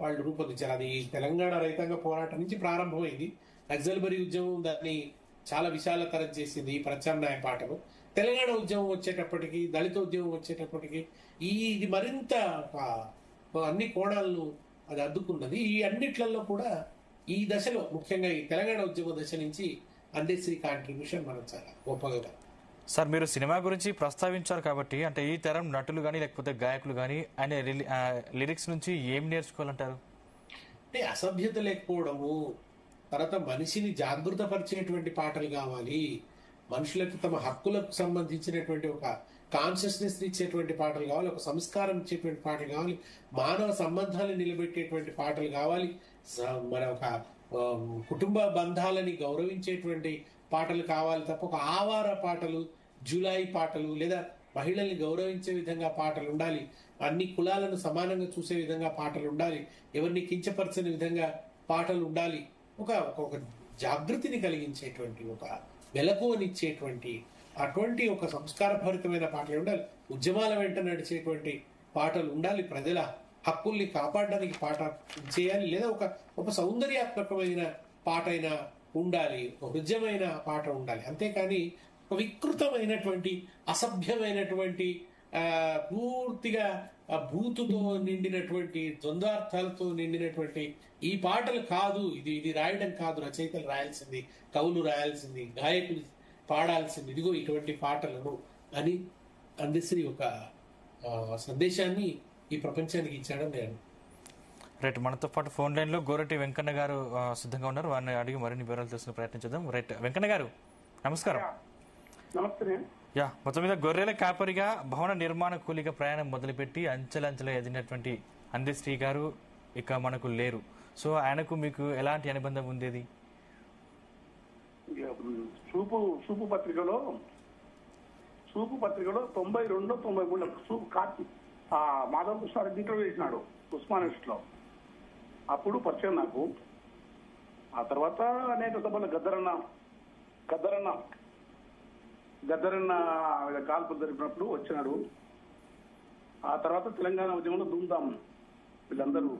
వాళ్ళు రూపొందించారు. అది తెలంగాణ రైతాంగ పోరాటం నుంచి ప్రారంభమైంది. నక్సల్బరీ ఉద్యమం దాన్ని చాలా విశాలతరం చేసింది ఈ ప్రత్యామ్నాయ పాటను. తెలంగాణ ఉద్యమం వచ్చేటప్పటికి, దళిత ఉద్యమం వచ్చేటప్పటికి ఇది మరింత అన్ని కోణాలను అది అద్దుకున్నది. ఈ అన్నిట్లలో కూడా ఈ దశలో ముఖ్యంగా ఈ తెలంగాణ ఉద్యమ దశ నుంచి అందశ్రీ కాంట్రిబ్యూషన్ మనం చాలా గొప్పగా. సార్, మీరు సినిమా గురించి ప్రస్తావించారు కాబట్టి, అంటే ఈ తరం నటులు కానీ లేకపోతే గాయకులు కానీ ఆయన లిరిక్స్ నుంచి ఏం నేర్చుకోవాలంటారు? అంటే అసభ్యత లేకపోవడము, తర్వాత మనిషిని జాగృతపరిచేటువంటి పాటలు కావాలి, మనుషులకు తమ హక్కులకు సంబంధించినటువంటి ఒక కాన్షియస్నెస్ ఇచ్చేటువంటి పాటలు కావాలి, ఒక సంస్కారం ఇచ్చేటువంటి పాటలు కావాలి, మానవ సంబంధాలను నిలబెట్టేటువంటి పాటలు కావాలి, మన ఒక కుటుంబ బంధాలని గౌరవించేటువంటి పాటలు కావాలి తప్ప ఒక ఆవార పాటలు, జులాయి పాటలు, లేదా మహిళల్ని గౌరవించే విధంగా పాటలు ఉండాలి, అన్ని కులాలను సమానంగా చూసే విధంగా పాటలు ఉండాలి, ఎవరిని కించపరచని విధంగా పాటలు ఉండాలి, ఒక జాగృతిని కలిగించేటువంటి, ఒక వెలకువనిచ్చేటువంటి అటువంటి ఒక సంస్కారభరితమైన పాటలు ఉండాలి, ఉద్యమాల వెంట నడిచేటువంటి పాటలు ఉండాలి, ప్రజల హక్కుల్ని కాపాడడానికి పాట చేయాలి, లేదా ఒక సౌందర్యాత్మకమైన పాట అయినా ఉండాలి, ఒక హృద్యమైన పాట ఉండాలి. అంతేకాని ఒక వికృతమైనటువంటి, అసభ్యమైనటువంటి, పూర్తిగా ఆ బూతుతో నిండినటువంటి ద్వంద్వార్థాలతో నిండినటువంటి ఈ పాటలు కాదు, ఇది రాయడం కాదు, రచయితలు రాయాల్సింది, కవులు రాయాల్సింది, గాయకులు పాడాల్సింది ఇదిగో ఇటువంటి పాటలను అని అందశ్రీ ఒక సందేశాన్ని ఈ ప్రపంచానికి ఇచ్చాడని నేను. రైట్, మనతో పాటు ఫోన్ లైన్ లో గోరటి వెంకన్న గారు సిద్ధంగా ఉన్నారు. వారిని అడిగి మరిన్ని వివరాలు తెలుసుకునే ప్రయత్నం చేద్దాం. రైట్, వెంకన్న గారు నమస్కారం. నమస్తే. మొత్తం మీద గొర్రెల కాపరిగా భవన నిర్మాణ కూలీగా ప్రయాణం మొదలుపెట్టి అంచెలంచెలు ఎదిగినటువంటి అందశ్రీ గారు ఇక మనకు లేరు. సో ఆయనకు మీకు ఎలాంటి అనుబంధం ఉండేది? సూపు పత్రికలో 92, 93 సూపు మాధవ కృష్ణారెడ్డి ఇంటర్వ్యూ చేసినాడు ఉస్మానిస్ట్ లో. అప్పుడు పరిచయం నాకు. ఆ తర్వాత అనేక సభలు గద్దరన్న కాల్పులు జరిపినప్పుడు వచ్చినాడు. ఆ తర్వాత తెలంగాణ ఉద్యమంలో వీళ్ళందరూ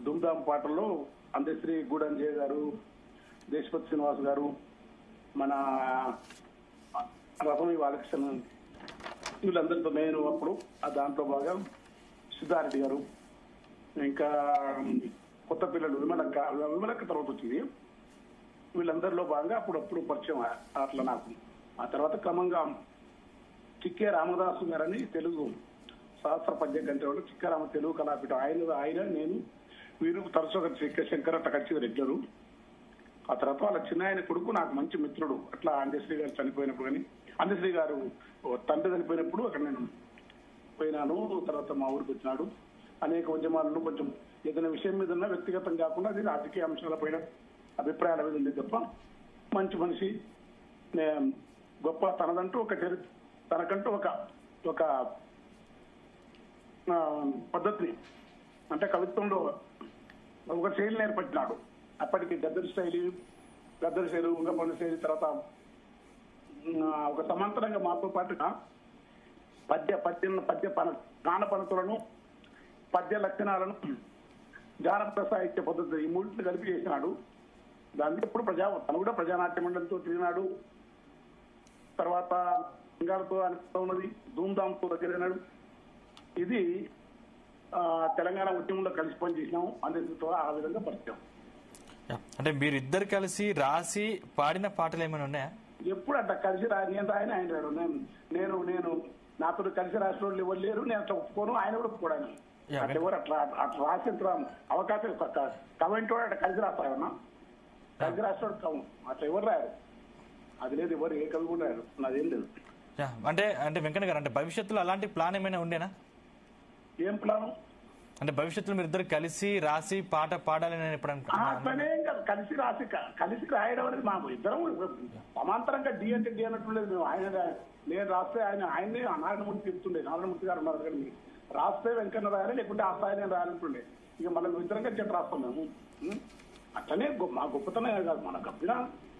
ధూమ్ధాం పాటల్లో అందశ్రీ, గూడంజయ గారు, దేశపతి శ్రీనివాస్ గారు, మన రసమి బాలకృష్ణ, వీళ్ళందరితో నేను అప్పుడు దాంట్లో బాగా సిద్ధారెడ్డి గారు, ఇంకా కొత్త పిల్లలు విమలక్క తర్వాత వచ్చింది. వీళ్ళందరిలో భాగంగా అప్పుడప్పుడు పరిచయం అట్లా నాకు. ఆ తర్వాత క్రమంగా చిక్కే రామదాసు గారని తెలుగు సహస్ర పద్య గంట చిక్కే రామ తెలుగు కళాపీఠం ఆయన నేను వీరు తరచుగా శంకర్ అట్లా కలిసి రెగ్యులరు. ఆ తర్వాత వాళ్ళ చిన్న ఆయన కొడుకు నాకు మంచి మిత్రుడు. అట్లా అందశ్రీ గారు చనిపోయినప్పుడు, కానీ అందశ్రీ గారు తండ్రి చనిపోయినప్పుడు అక్కడ నేను పోయినాను. తర్వాత మా ఊరికి వచ్చినాడు. అనేక ఉద్యమాలను కొంచెం ఏదైనా విషయం మీద ఉన్న వ్యక్తిగతం కాకుండా అది రాజకీయ అంశాల పైన అభిప్రాయాల మీద ఉంది తప్ప మంచి మనిషి, గొప్ప తనదంటూ తనకంటూ ఒక పద్ధతిని, అంటే కవిత్వంలో ఒక శైలి నేర్పట్టినాడు. అప్పటికి గద్దరి శైలి, ఉంగపల్లి శైలి, తర్వాత ఒక సమాంతరంగా మాతో పాటుగా పద్య గానపనతులను, పద్య లక్షణాలను, జానపద సాహిత్య పద్ధతి ఈ మూడింటిని కలిపి చేసినాడు. దాన్ని ఎప్పుడు తను కూడా ప్రజానాట్య మండలితో తిరిగినాడు. తర్వాత సింగాలతో అనిపిస్తూ ఉన్నది, ధూమ్ధాంతో దగ్గరైనాడు. ఇది తెలంగాణ ఉద్యమంలో కలిసి పనిచేసినాము. అందరితో ఆ విధంగా పరిచయం. అంటే మీరిద్దరు కలిసి రాసి పాడిన పాటలు ఏమైనా ఉన్నాయా? ఎప్పుడు అట్లా కలిసి నేను రాయని ఆయన రాడు. నేను నాతో కలిసి రాసిన వాళ్ళు ఎవరు లేరు. నేను అట్లా ఒప్పుకోను, ఆయన కూడా ఒప్పుకోడాను. అట్లా ఎవరు అట్లా రాసేంత అవకాశం కమెంట్ అట్లా కలిసి రాస్తారన్నా, కలిసి రాస్తాడు కవం అట్లా ఎవరు రాయరు. అది లేదు, ఎవరు ఏ కవి కూడా రాయరు. నాదేం లేదు. అంటే వెంకన్న గారు, అంటే భవిష్యత్తులో అలాంటి ప్లాన్ ఏమైనా ఉండేనా? ఏం ప్లాను? అంటే భవిష్యత్తులో మీరు ఇద్దరు కలిసి రాసి పాట పాడాలని అట్లనే కలిసి రాయడం అనేది మాకు ఇద్దరం సమాంతరంగా డి అంటే డి అన్నట్టు లేదు. నేను రాస్తే ఆయనే నారాయణమూర్తి చెప్తుండే. నారాయణమూర్తి గారు ఉన్నారు కానీ రాస్తే వెంకన్న రాయాలి, లేకుంటే ఆ స్థాయి నేను రాయాలంటుండే. ఇక మనం ఇద్దరంగా చెట్టు రాస్తాం మేము. అట్లనే మా గొప్పతనం కాదు, మన గబ్బిన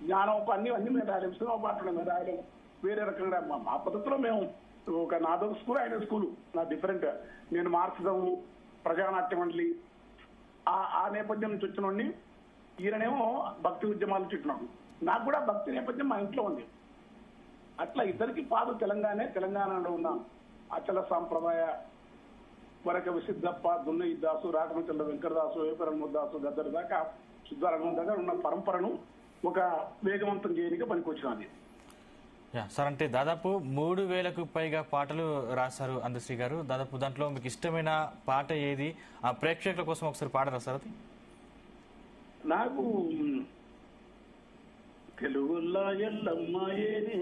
జ్ఞానం అన్ని మేము రాయలేము. సినిమా పాటలు మేము రాయలేము. వేరే రకంగా మా పద్ధతిలో మేము ఒక నాదొక స్కూల్, ఆయన స్కూలు నా డిఫరెంట్. నేను మార్క్సిజం, ప్రజానాట్య మండలి ఆ నేపథ్యం నుంచి వచ్చినోడిని. ఈయననేమో భక్తి ఉద్యమాలు చుట్టినాడు. నాకు కూడా భక్తి నేపథ్యం మా ఇంట్లో ఉంది. అట్లా ఇద్దరికి పాదు తెలంగాణలో ఉన్న అచల సాంప్రదాయ వరకవి సిద్ధప్ప, దున్నయ్య దాసు, రాకమచంద్ర వెంకటదాసు, వేపరముదాసు గద్దరి దాకా శుద్ధారంగం దగ్గర ఉన్న పరంపరను ఒక వేగవంతం చేయడానికి పనికొచ్చినది. సార్, అంటే దాదాపు 3000కు పైగా పాటలు రాశారు అందశ్రీ గారు. దాదాపు దాంట్లో మీకు ఇష్టమైన పాట ఏది? ఆ ప్రేక్షకుల కోసం ఒకసారి పాడరా సార్? అది నాకు తెలుగుల్లా ఎల్లమ్మ ఏది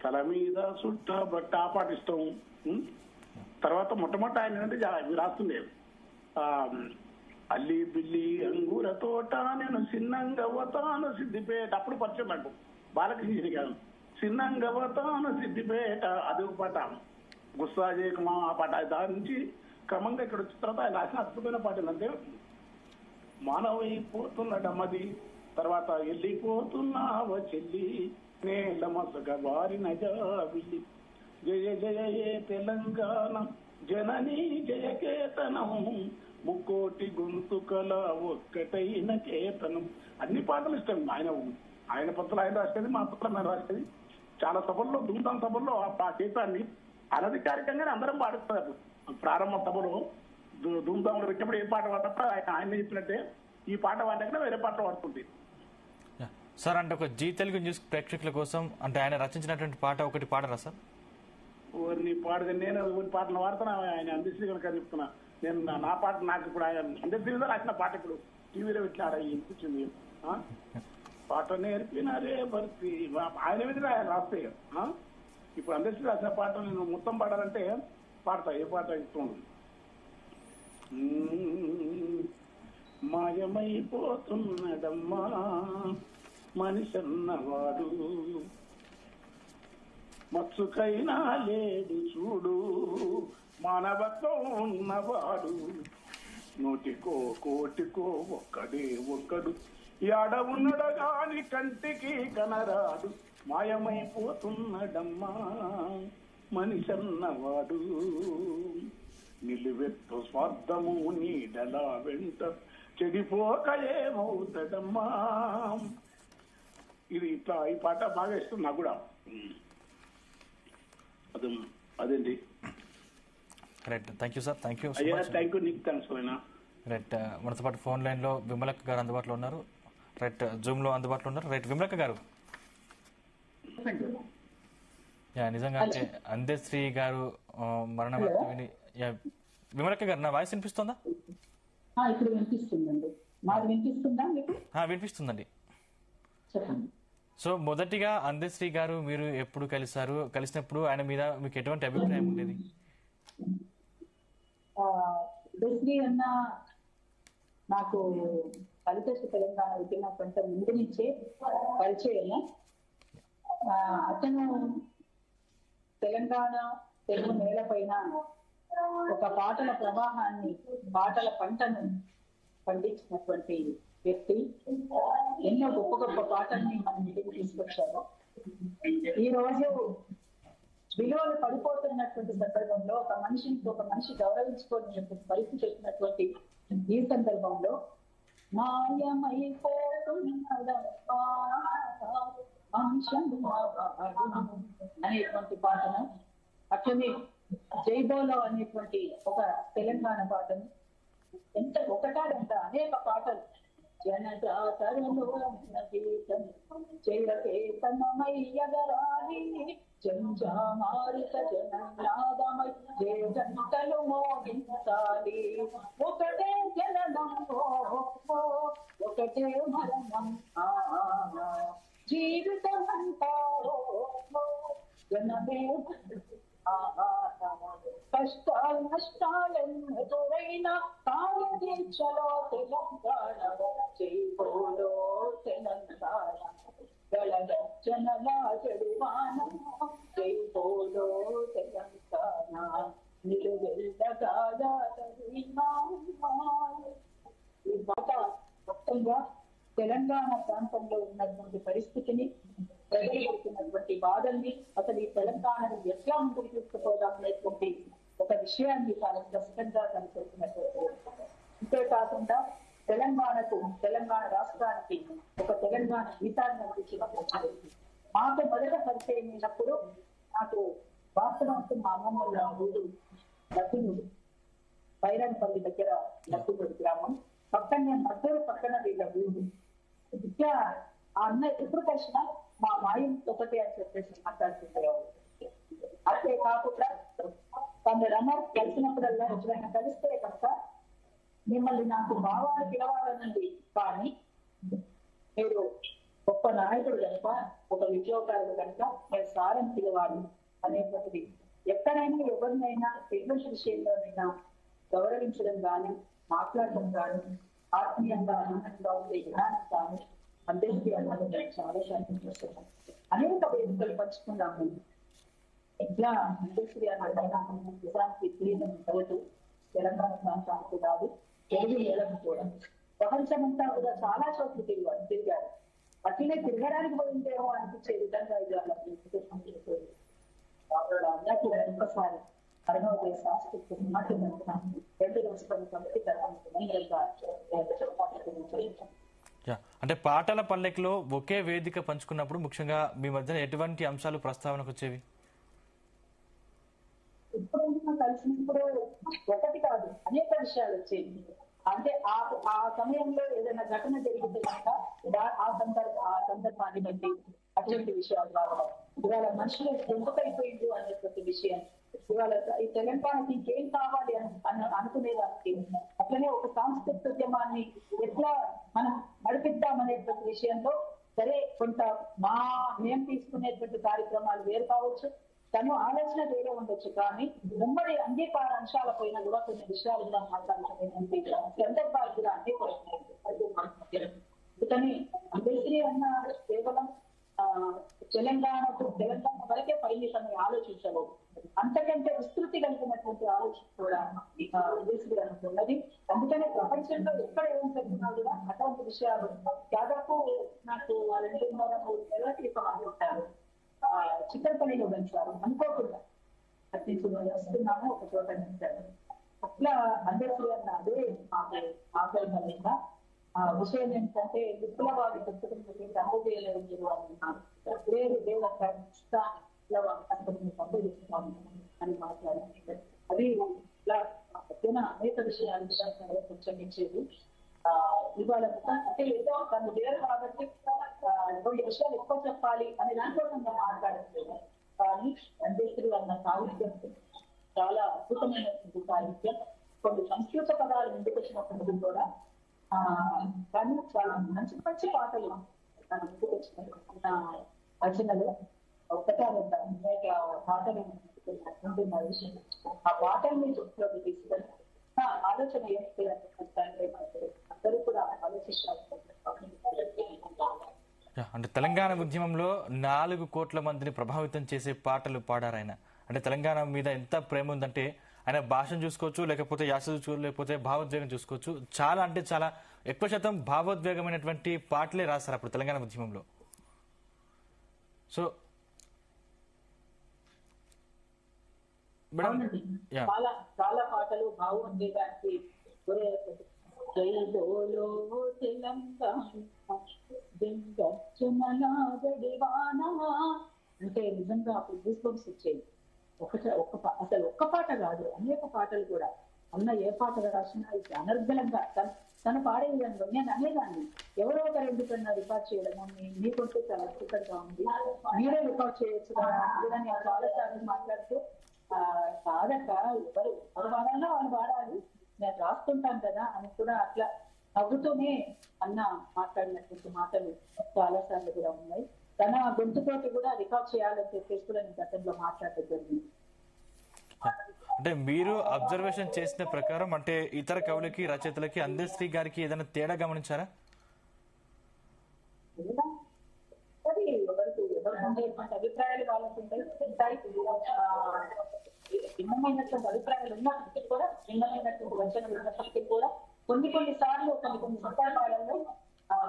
తల మీద సుట్ట బట్ట ఆ పాట ఇష్టం. తర్వాత మొట్టమొదటి ఆయన అంటే రాస్తుండే అల్లి బిల్లి అంగూర తోట నేను సిన్నంగవతాను సిద్దిపేట. అప్పుడు పరిచయం నాకు బాలకృష్ణ గారు. సిన్నంగవతాను సిద్దిపేట అది ఒక పాట. గుస్సా చేయకమా ఆ పాట. దాని నుంచి క్రమంగా ఇక్కడ వచ్చిన తర్వాత ఆయన రాసిన అద్భుతమైన పాట ఏంటంటే మానవైపోతున్నడమ్మది, తర్వాత వెళ్ళిపోతున్నావ చెల్లి నేల మసగ వారి నజాబిల్లి, జయ జయ ఏ తెలంగాణ జననీ జయకేతనం, ముక్కోటి గొంతుకల ఒక్కటైన కేతనం. అన్ని పాటలు ఇష్టం. ఆయన పత్రాలు ఆయన రాసేది, మా పత్రాలు ఆయన రాసేది. చాలా సభల్లో ధూమ్ధాం సభల్లో ఆ గీతాన్ని అనధికారికంగానే అందరం పాడుతున్నారు. ప్రారంభ సభలో ధూమ్ధాంలో పెట్టినప్పుడు ఏ పాట పాడటప్పుడు ఆయన చెప్పినట్టే ఈ పాట పాడకుండా వేరే పాటలు పాడుతుంది. సార్ అంటే ఒక జీ తెలుగు న్యూస్ ప్రేక్షకుల కోసం అంటే ఆయన రచించినటువంటి పాట ఒకటి పాడరా సార్? నీ పాడుగా నేను ఊరి పాటలు పాడుతున్నా, ఆయన అందశ్రీ కనుక చెప్తున్నా. నేను నా పాట నాకు ఇప్పుడు ఆయన అందశ్రీ రాసిన పాట ఇప్పుడు టీవీలో పెట్టినాడు వినిపించింది. పాట నేర్పినారే భర్తీ ఆయన మీద ఆయన రాస్తే ఇప్పుడు అందశ్రీ రాసిన పాట నేను మొత్తం పాడాలంటే పాడతా. ఏ పాట ఇస్తుంది? మాయమైపోతున్నదమ్మా మనిషన్నవాడు, మత్సుకైనా లేడు చూడు మానవత్వం ఉన్నవాడు, నూటికో కోటికో ఒక్కడే ఒక్కడు యాడ ఉన్నడగాని కంటికి కనరాడు, మాయమైపోతున్నడమ్మా మనిషన్నవాడు, నిలువెత్తు స్వార్థము నీడలా వెంట చెడిపోక ఏమవుతాడమ్మా. ఇది ఇట్లా ఈ పాట బాగా ఇస్తుంది నాకు కూడా. అదేంటి right. Thank you sir. Thank you. Thank you. నీకు థ్యాంక్స్ అయినా. రైట్. మనతో పాటు ఫోన్ లైన్ లో విమలక్క గారు అందుబాటులో ఉన్నారు. రైట్. జూమ్ లో అందుబాటులో ఉన్నారు. రైట్. విమలక్క గారు, నిజంగా అంటే అందశ్రీ గారు మరణ వార్త విని విమలక్క గారు నా వాయిస్ వినిపిస్తుందా? ఇప్పుడు వినిపిస్తుందండి. మాది వినిపిస్తుందా మీకు? వినిపిస్తుందండి. చెప్పండి. సో మొదటిగా అందశ్రీ గారు మీరు ఎప్పుడు కలిసారు? కలిసినప్పుడు ఆయన మీద మీకు ఎటువంటి అభిప్రాయం ఉండేది? అందశ్రీ అన్న నాకు ఫలితశ్రీ తెలంగాణ ఉద్యమ కొంత ముందు నుంచే పరిచయం. అతను తెలంగాణ తెలుగు నేల పైన ఒక పాటల ప్రవాహాన్ని, పాటల పంటను పండించినటువంటి వ్యక్తి. ఎన్నో గొప్ప గొప్ప పాటల్ని మన ఇంటికి తీసుకొచ్చారు. ఈ రోజు విలువలు పడిపోతున్నటువంటి సందర్భంలో ఒక మనిషి గౌరవించుకోలేనటువంటి పరిస్థితి వచ్చినటువంటి ఈ సందర్భంలో అనేటువంటి పాటను, అట్లనే జైబోలో అనేటువంటి ఒక తెలంగాణ పాటను, ఎంత ఒకటారంట అనేక పాటలు, జనజాతరలో గీతం జయకేతనమయ్యగరాలి జంజామారిత జననాదమై జంటలు మోగించాలి, ఒకటే జననం ఒకటే మరణం జీవితం అంటారో జనమే కష్టాలు నష్టాలెదురైనా కార్యదీక్షలో తెలంగాణ జైబోలో తెలంగాణ గలగర్జనల జడివానం జైబోలో తెలంగాణ నిలువెల్లగా ఈ పాట మొత్తంగా తెలంగాణ ప్రాంతంలో ఉన్నటువంటి పరిస్థితిని, ప్రజలున్నటువంటి బాధల్ని, అసలు ఈ తెలంగాణను ఎట్లా ముందుకు తీసుకుపోదాం అనేటువంటి ఒక విషయాన్ని చాలా స్పష్టంగా కనిపిస్తున్నటువంటి. అంతేకాకుండా తెలంగాణ రాష్ట్రానికి ఒక తెలంగాణ గీతాన్ని అందించినప్పుడు మాకు మొదట పరిచయం అయినప్పుడు నాకు వాస్తవానికి మా అమ్మమ్మ ఊరు లక్కునూరు, బైరాన్పల్లి దగ్గర లక్కునూరు గ్రామం, పక్కనే మద్దూరు పక్కన వీళ్ళ ఊరు. విద్య ఆ అన్న ఎప్పుడు కలిసినా మా మాయం ఒకటే అని చెప్పేసి మాట్లాడుతుంటారు. అంతే కాకుండా తన రమ కలిసినప్పుడల్లా ఎప్పుడైనా కలిస్తే కనుక మిమ్మల్ని నాకు భావాలు పిలవాలనండి, కానీ మీరు గొప్ప నాయకుడు కనుక, ఒక విద్యోగాలు కనుక నేను సారం పిలవాలి అనేటువంటిది ఎక్కడైనా ఎవరినైనా ఎటువంటి విషయంలోనైనా గౌరవించడం కానీ, మాట్లాడటం కానీ, ఆత్మీయంగా ఆనందంగా ఉండే విధానం కానీ అందరికీ అన్నది చాలా శాంతం చేస్తున్నాం. అనేక వేదికలు పంచుకున్నాము. ఇట్లా అందరికీ అన్నదైనా నిజానికి తెలియడం కలదు. తెలంగాణ ప్రాంతానికి కాదు, తెలుగు నేలకు కూడా ప్రపంచమంతా కూడా చాలా చోట్ల తిరిగారు. అట్లనే తిరగడానికి పోయిందేమో అనిపించే విధంగా ఇది అందరికీ ఒక్కసారి అరణోదయ సాంస్కృతిక సమాజం 2 రోజుల కమిటీ తరఫున అంటే పాటల పల్లెకిలో ఒకే వేదిక పంచుకున్నప్పుడు ముఖ్యంగా మీ మధ్యన ఎటువంటి అంశాలు ప్రస్తావనకు వచ్చేవి? ఎప్పుడైనా కలిసినప్పుడు ఒకటి కాదు అనేక విషయాలు వచ్చేవి. అంటే ఆ సమయంలో ఏదైనా ఘటన జరిగితే కనుక ఆ సందర్భాన్ని బట్టి అటువంటి విషయాలు రావడం, ఇవాళ మనుషులు ఎందుకైపోయింది అనేటువంటి విషయం, ఇవాళ ఈ తెలంగాణకి ఇంకేం కావాలి అని అనుకునేదానికి, అట్లనే ఒక సాంస్కృతికోద్యమాన్ని ఎట్లా మనం నడిపిద్దామనేటువంటి విషయంలో సరే కొంత మేము తీసుకునేటువంటి కార్యక్రమాలు వేరు కావచ్చు, తను ఆలోచన వేరే ఉండొచ్చు, కానీ ఉమ్మడి అంగీకార అంశాల పైన కూడా కొన్ని విషయాలు కూడా మాట్లాడుతున్నటువంటి సందర్భాలు కూడా అనేక. అందుకని అంబేద్కర్ అన్న కేవలం తెలంగాణ వరకే పరిమితమై ఆలోచించలేదు, అంతకంటే విస్తృతి కలిగినటువంటి ఆలోచన కూడా అంబేద్కర్ ఉన్నది. అందుకనే ప్రపంచంలో ఎక్కడ ఏం జరిగినా కూడా అటువంటి విషయాలు దాదాపు నాకు 2.5-3 నెలల క్రితం అనుకుంటారు చిక్కడపల్లిలో పెంచారు, అనుకోకుండా అట్టించుకొని వస్తున్నాము ఒక చోట పెంచారు. అట్లా అంబేద్కర్ అన్న అదే ఆకలిగా ఆ విషయం ఏంటంటే విప్లవాది పుస్తకం అనుభవేయలేదు మీరు అంటున్నారు, వేరు దేవత సంబోధిస్తున్నాము అని మాట్లాడారు. అది ఇట్లా అనేక విషయాలు చర్చించేది. ఇవాళ అంటే ఏదో తను వేరు కాబట్టి 2 విషయాలు ఎక్కువ చెప్పాలి అనే దానికోసం మాట్లాడట్లేదు, కానీ అంబేద్కర్ అన్న సాహిత్యం చాలా అద్భుతమైనటువంటి సాహిత్యం. కొన్ని సంస్కృత పదాలు ముందుకు వచ్చినప్పుడు కూడా కానీ చాలా మంచి మంచి పాటలు తన ముందుకు వచ్చిన రచనలు ఒకటే అనేక పాటలు ఉంటున్న విషయం. ఆ పాటల్ని దృష్టిలోకి తీసుకొని ఆలోచన ఏంటి అందరూ కూడా ఆలోచిస్తారు. అంటే తెలంగాణ ఉద్యమంలో 4 కోట్ల మందిని ప్రభావితం చేసే పాటలు పాడారు ఆయన. అంటే తెలంగాణ మీద ఎంత ప్రేమ ఉందంటే ఆయన భాషను చూసుకోవచ్చు, లేకపోతే యాస చూసుకోవచ్చు, లేకపోతే భావోద్వేగం చూసుకోవచ్చు, చాలా అంటే చాలా ఎక్కువ శాతం భావోద్వేగమైనటువంటి పాటలే రాస్తారు అప్పుడు తెలంగాణ ఉద్యమంలో. సో మేడం చాలా చాలా పాటలు భావోద్వేగానికి అంటే నిజంగా అప్పుడు గూస్బంప్స్ వచ్చేది. అసలు ఒక్క పాట కాదు, అనేక పాటలు కూడా అన్న ఏ పాట రాసినా ఇది అనర్గళంగా తను పాడే విధంగా నేను అనేదాన్ని, ఎవరో ఒకరు ఎందుకన్నా రికార్డ్ చేయడము మీకుంటే చాలా అద్భుతంగా ఉంది, మీరే రికార్డ్ చేయొచ్చు కదా నేను చాలా సార్లు మాట్లాడుతూ కాదక్క ఎవరు వాడాలో వాళ్ళు వాడాలి, నేను రాస్తుంటాను కదా అని కూడా అట్లా నవ్వుతూనే అన్న మాట్లాడినటువంటి మాటలు చాలా సార్లు కూడా ఉన్నాయి. తన గొంతుతోటి కూడా రికార్డ్ చేయాలని చెప్పేసి కూడా నేను గతంలో మాట్లాడటం జరిగింది. అంటే మీరు అబ్జర్వేషన్ చేసిన ప్రకారం అంటే ఇతర కవులకి రచయితలకి అందశ్రీ గారికి ఏదైనా తేడా గమనించారా? ఎవరికి అభిప్రాయాలు వాళ్ళకు ఉంటాయి, భిన్నమైనటువంటి అభిప్రాయాలు ఉన్నప్పటికీ కూడా భిన్నమైనటువంటి రచనలు ఉన్నప్పటికీ కూడా కొన్ని సార్లు కొన్ని సందర్భాలలో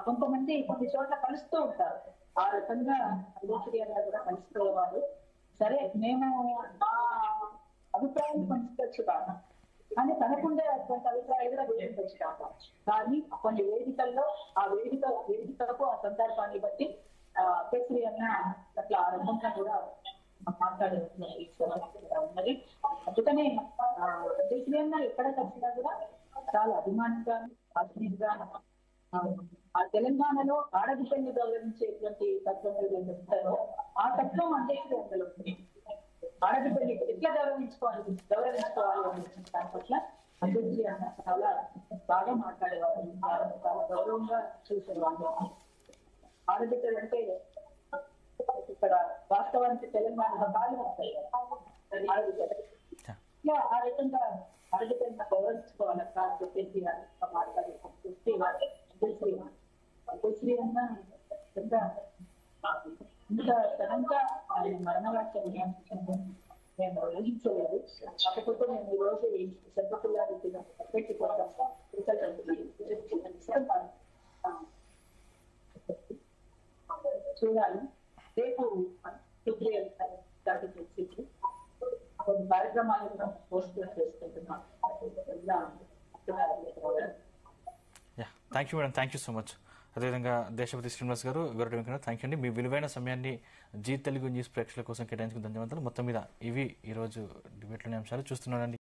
కొంతమంది కొన్ని చోట్ల కలుస్తూ ఉంటారు. ఆ రకంగా అంబేద్కర్ గారు కూడా కలిసిపోయేవారు. సరే మేము ఆ అభిప్రాయాన్ని పంచుకోవచ్చు కాదు, కానీ తనకుండే అటువంటి అభిప్రాయాలు కూడా వేయించవచ్చు కాదు. కానీ కొన్ని వేదికల్లో ఆ వేదికలకు ఆ సందర్భాన్ని బట్టి అంబేద్కర్ అన్న అట్లా ఆ రకంగా కూడా మాట్లాడే ఉన్నది. అందుకనే అంబేద్కర్ అన్న ఎక్కడ కలిసినా కూడా చాలా అభిమానంగా ఆత్మీయంగా ఆ తెలంగాణలో ఆడబిడ్డల్ని గౌరవించేటువంటి తత్వం ఏదైతే ఉంటారో ఆ తత్వం అంబేద్కర్ అందులో ఉంది. ఆడబిడ్డల్ని ఎట్లా గౌరవించుకోవాలి అనే దాని పట్ల అంబేద్కర్ అన్న చాలా బాగా మాట్లాడేవారు, చాలా గౌరవంగా చూసేవాళ్ళు. ఆడబిడ్డలు అంటే ఇక్కడ వాస్తవానికి తెలంగాణలో బాగా వస్తాయి ఆడబిడ్డలు, ఆ రకంగా ఆడబిడ్డలను గౌరవించుకోవాలక్క చెప్పేసి మాట్లాడే అంబేద్కర్ అన్న ఇంత సడన్గా ఆయన మరణవార్త మేము ఊహించలేదు. కాకపోతే మేము ఈ రోజు సర్వకుల్లారీతిగా పెట్టుకోవడం చూడాలి. రేపు కొన్ని కార్యక్రమాలను పోస్ట్ చేసుకుంటున్నాం. Thank you madam, thank you so much. అదేవిధంగా దేశపతి శ్రీనివాస్ గారు, గరుడ వెంకట, థ్యాంక్ యూ అండి. మీ విలువైన సమయాన్ని జీ తెలుగు న్యూస్ ప్రేక్షకుల కోసం కేటాయించుకున్న ధన్యవాదాలు. మొత్తం మీద ఇవి ఈరోజు డిబేట్లోని అంశాలు. చూస్తున్నానండి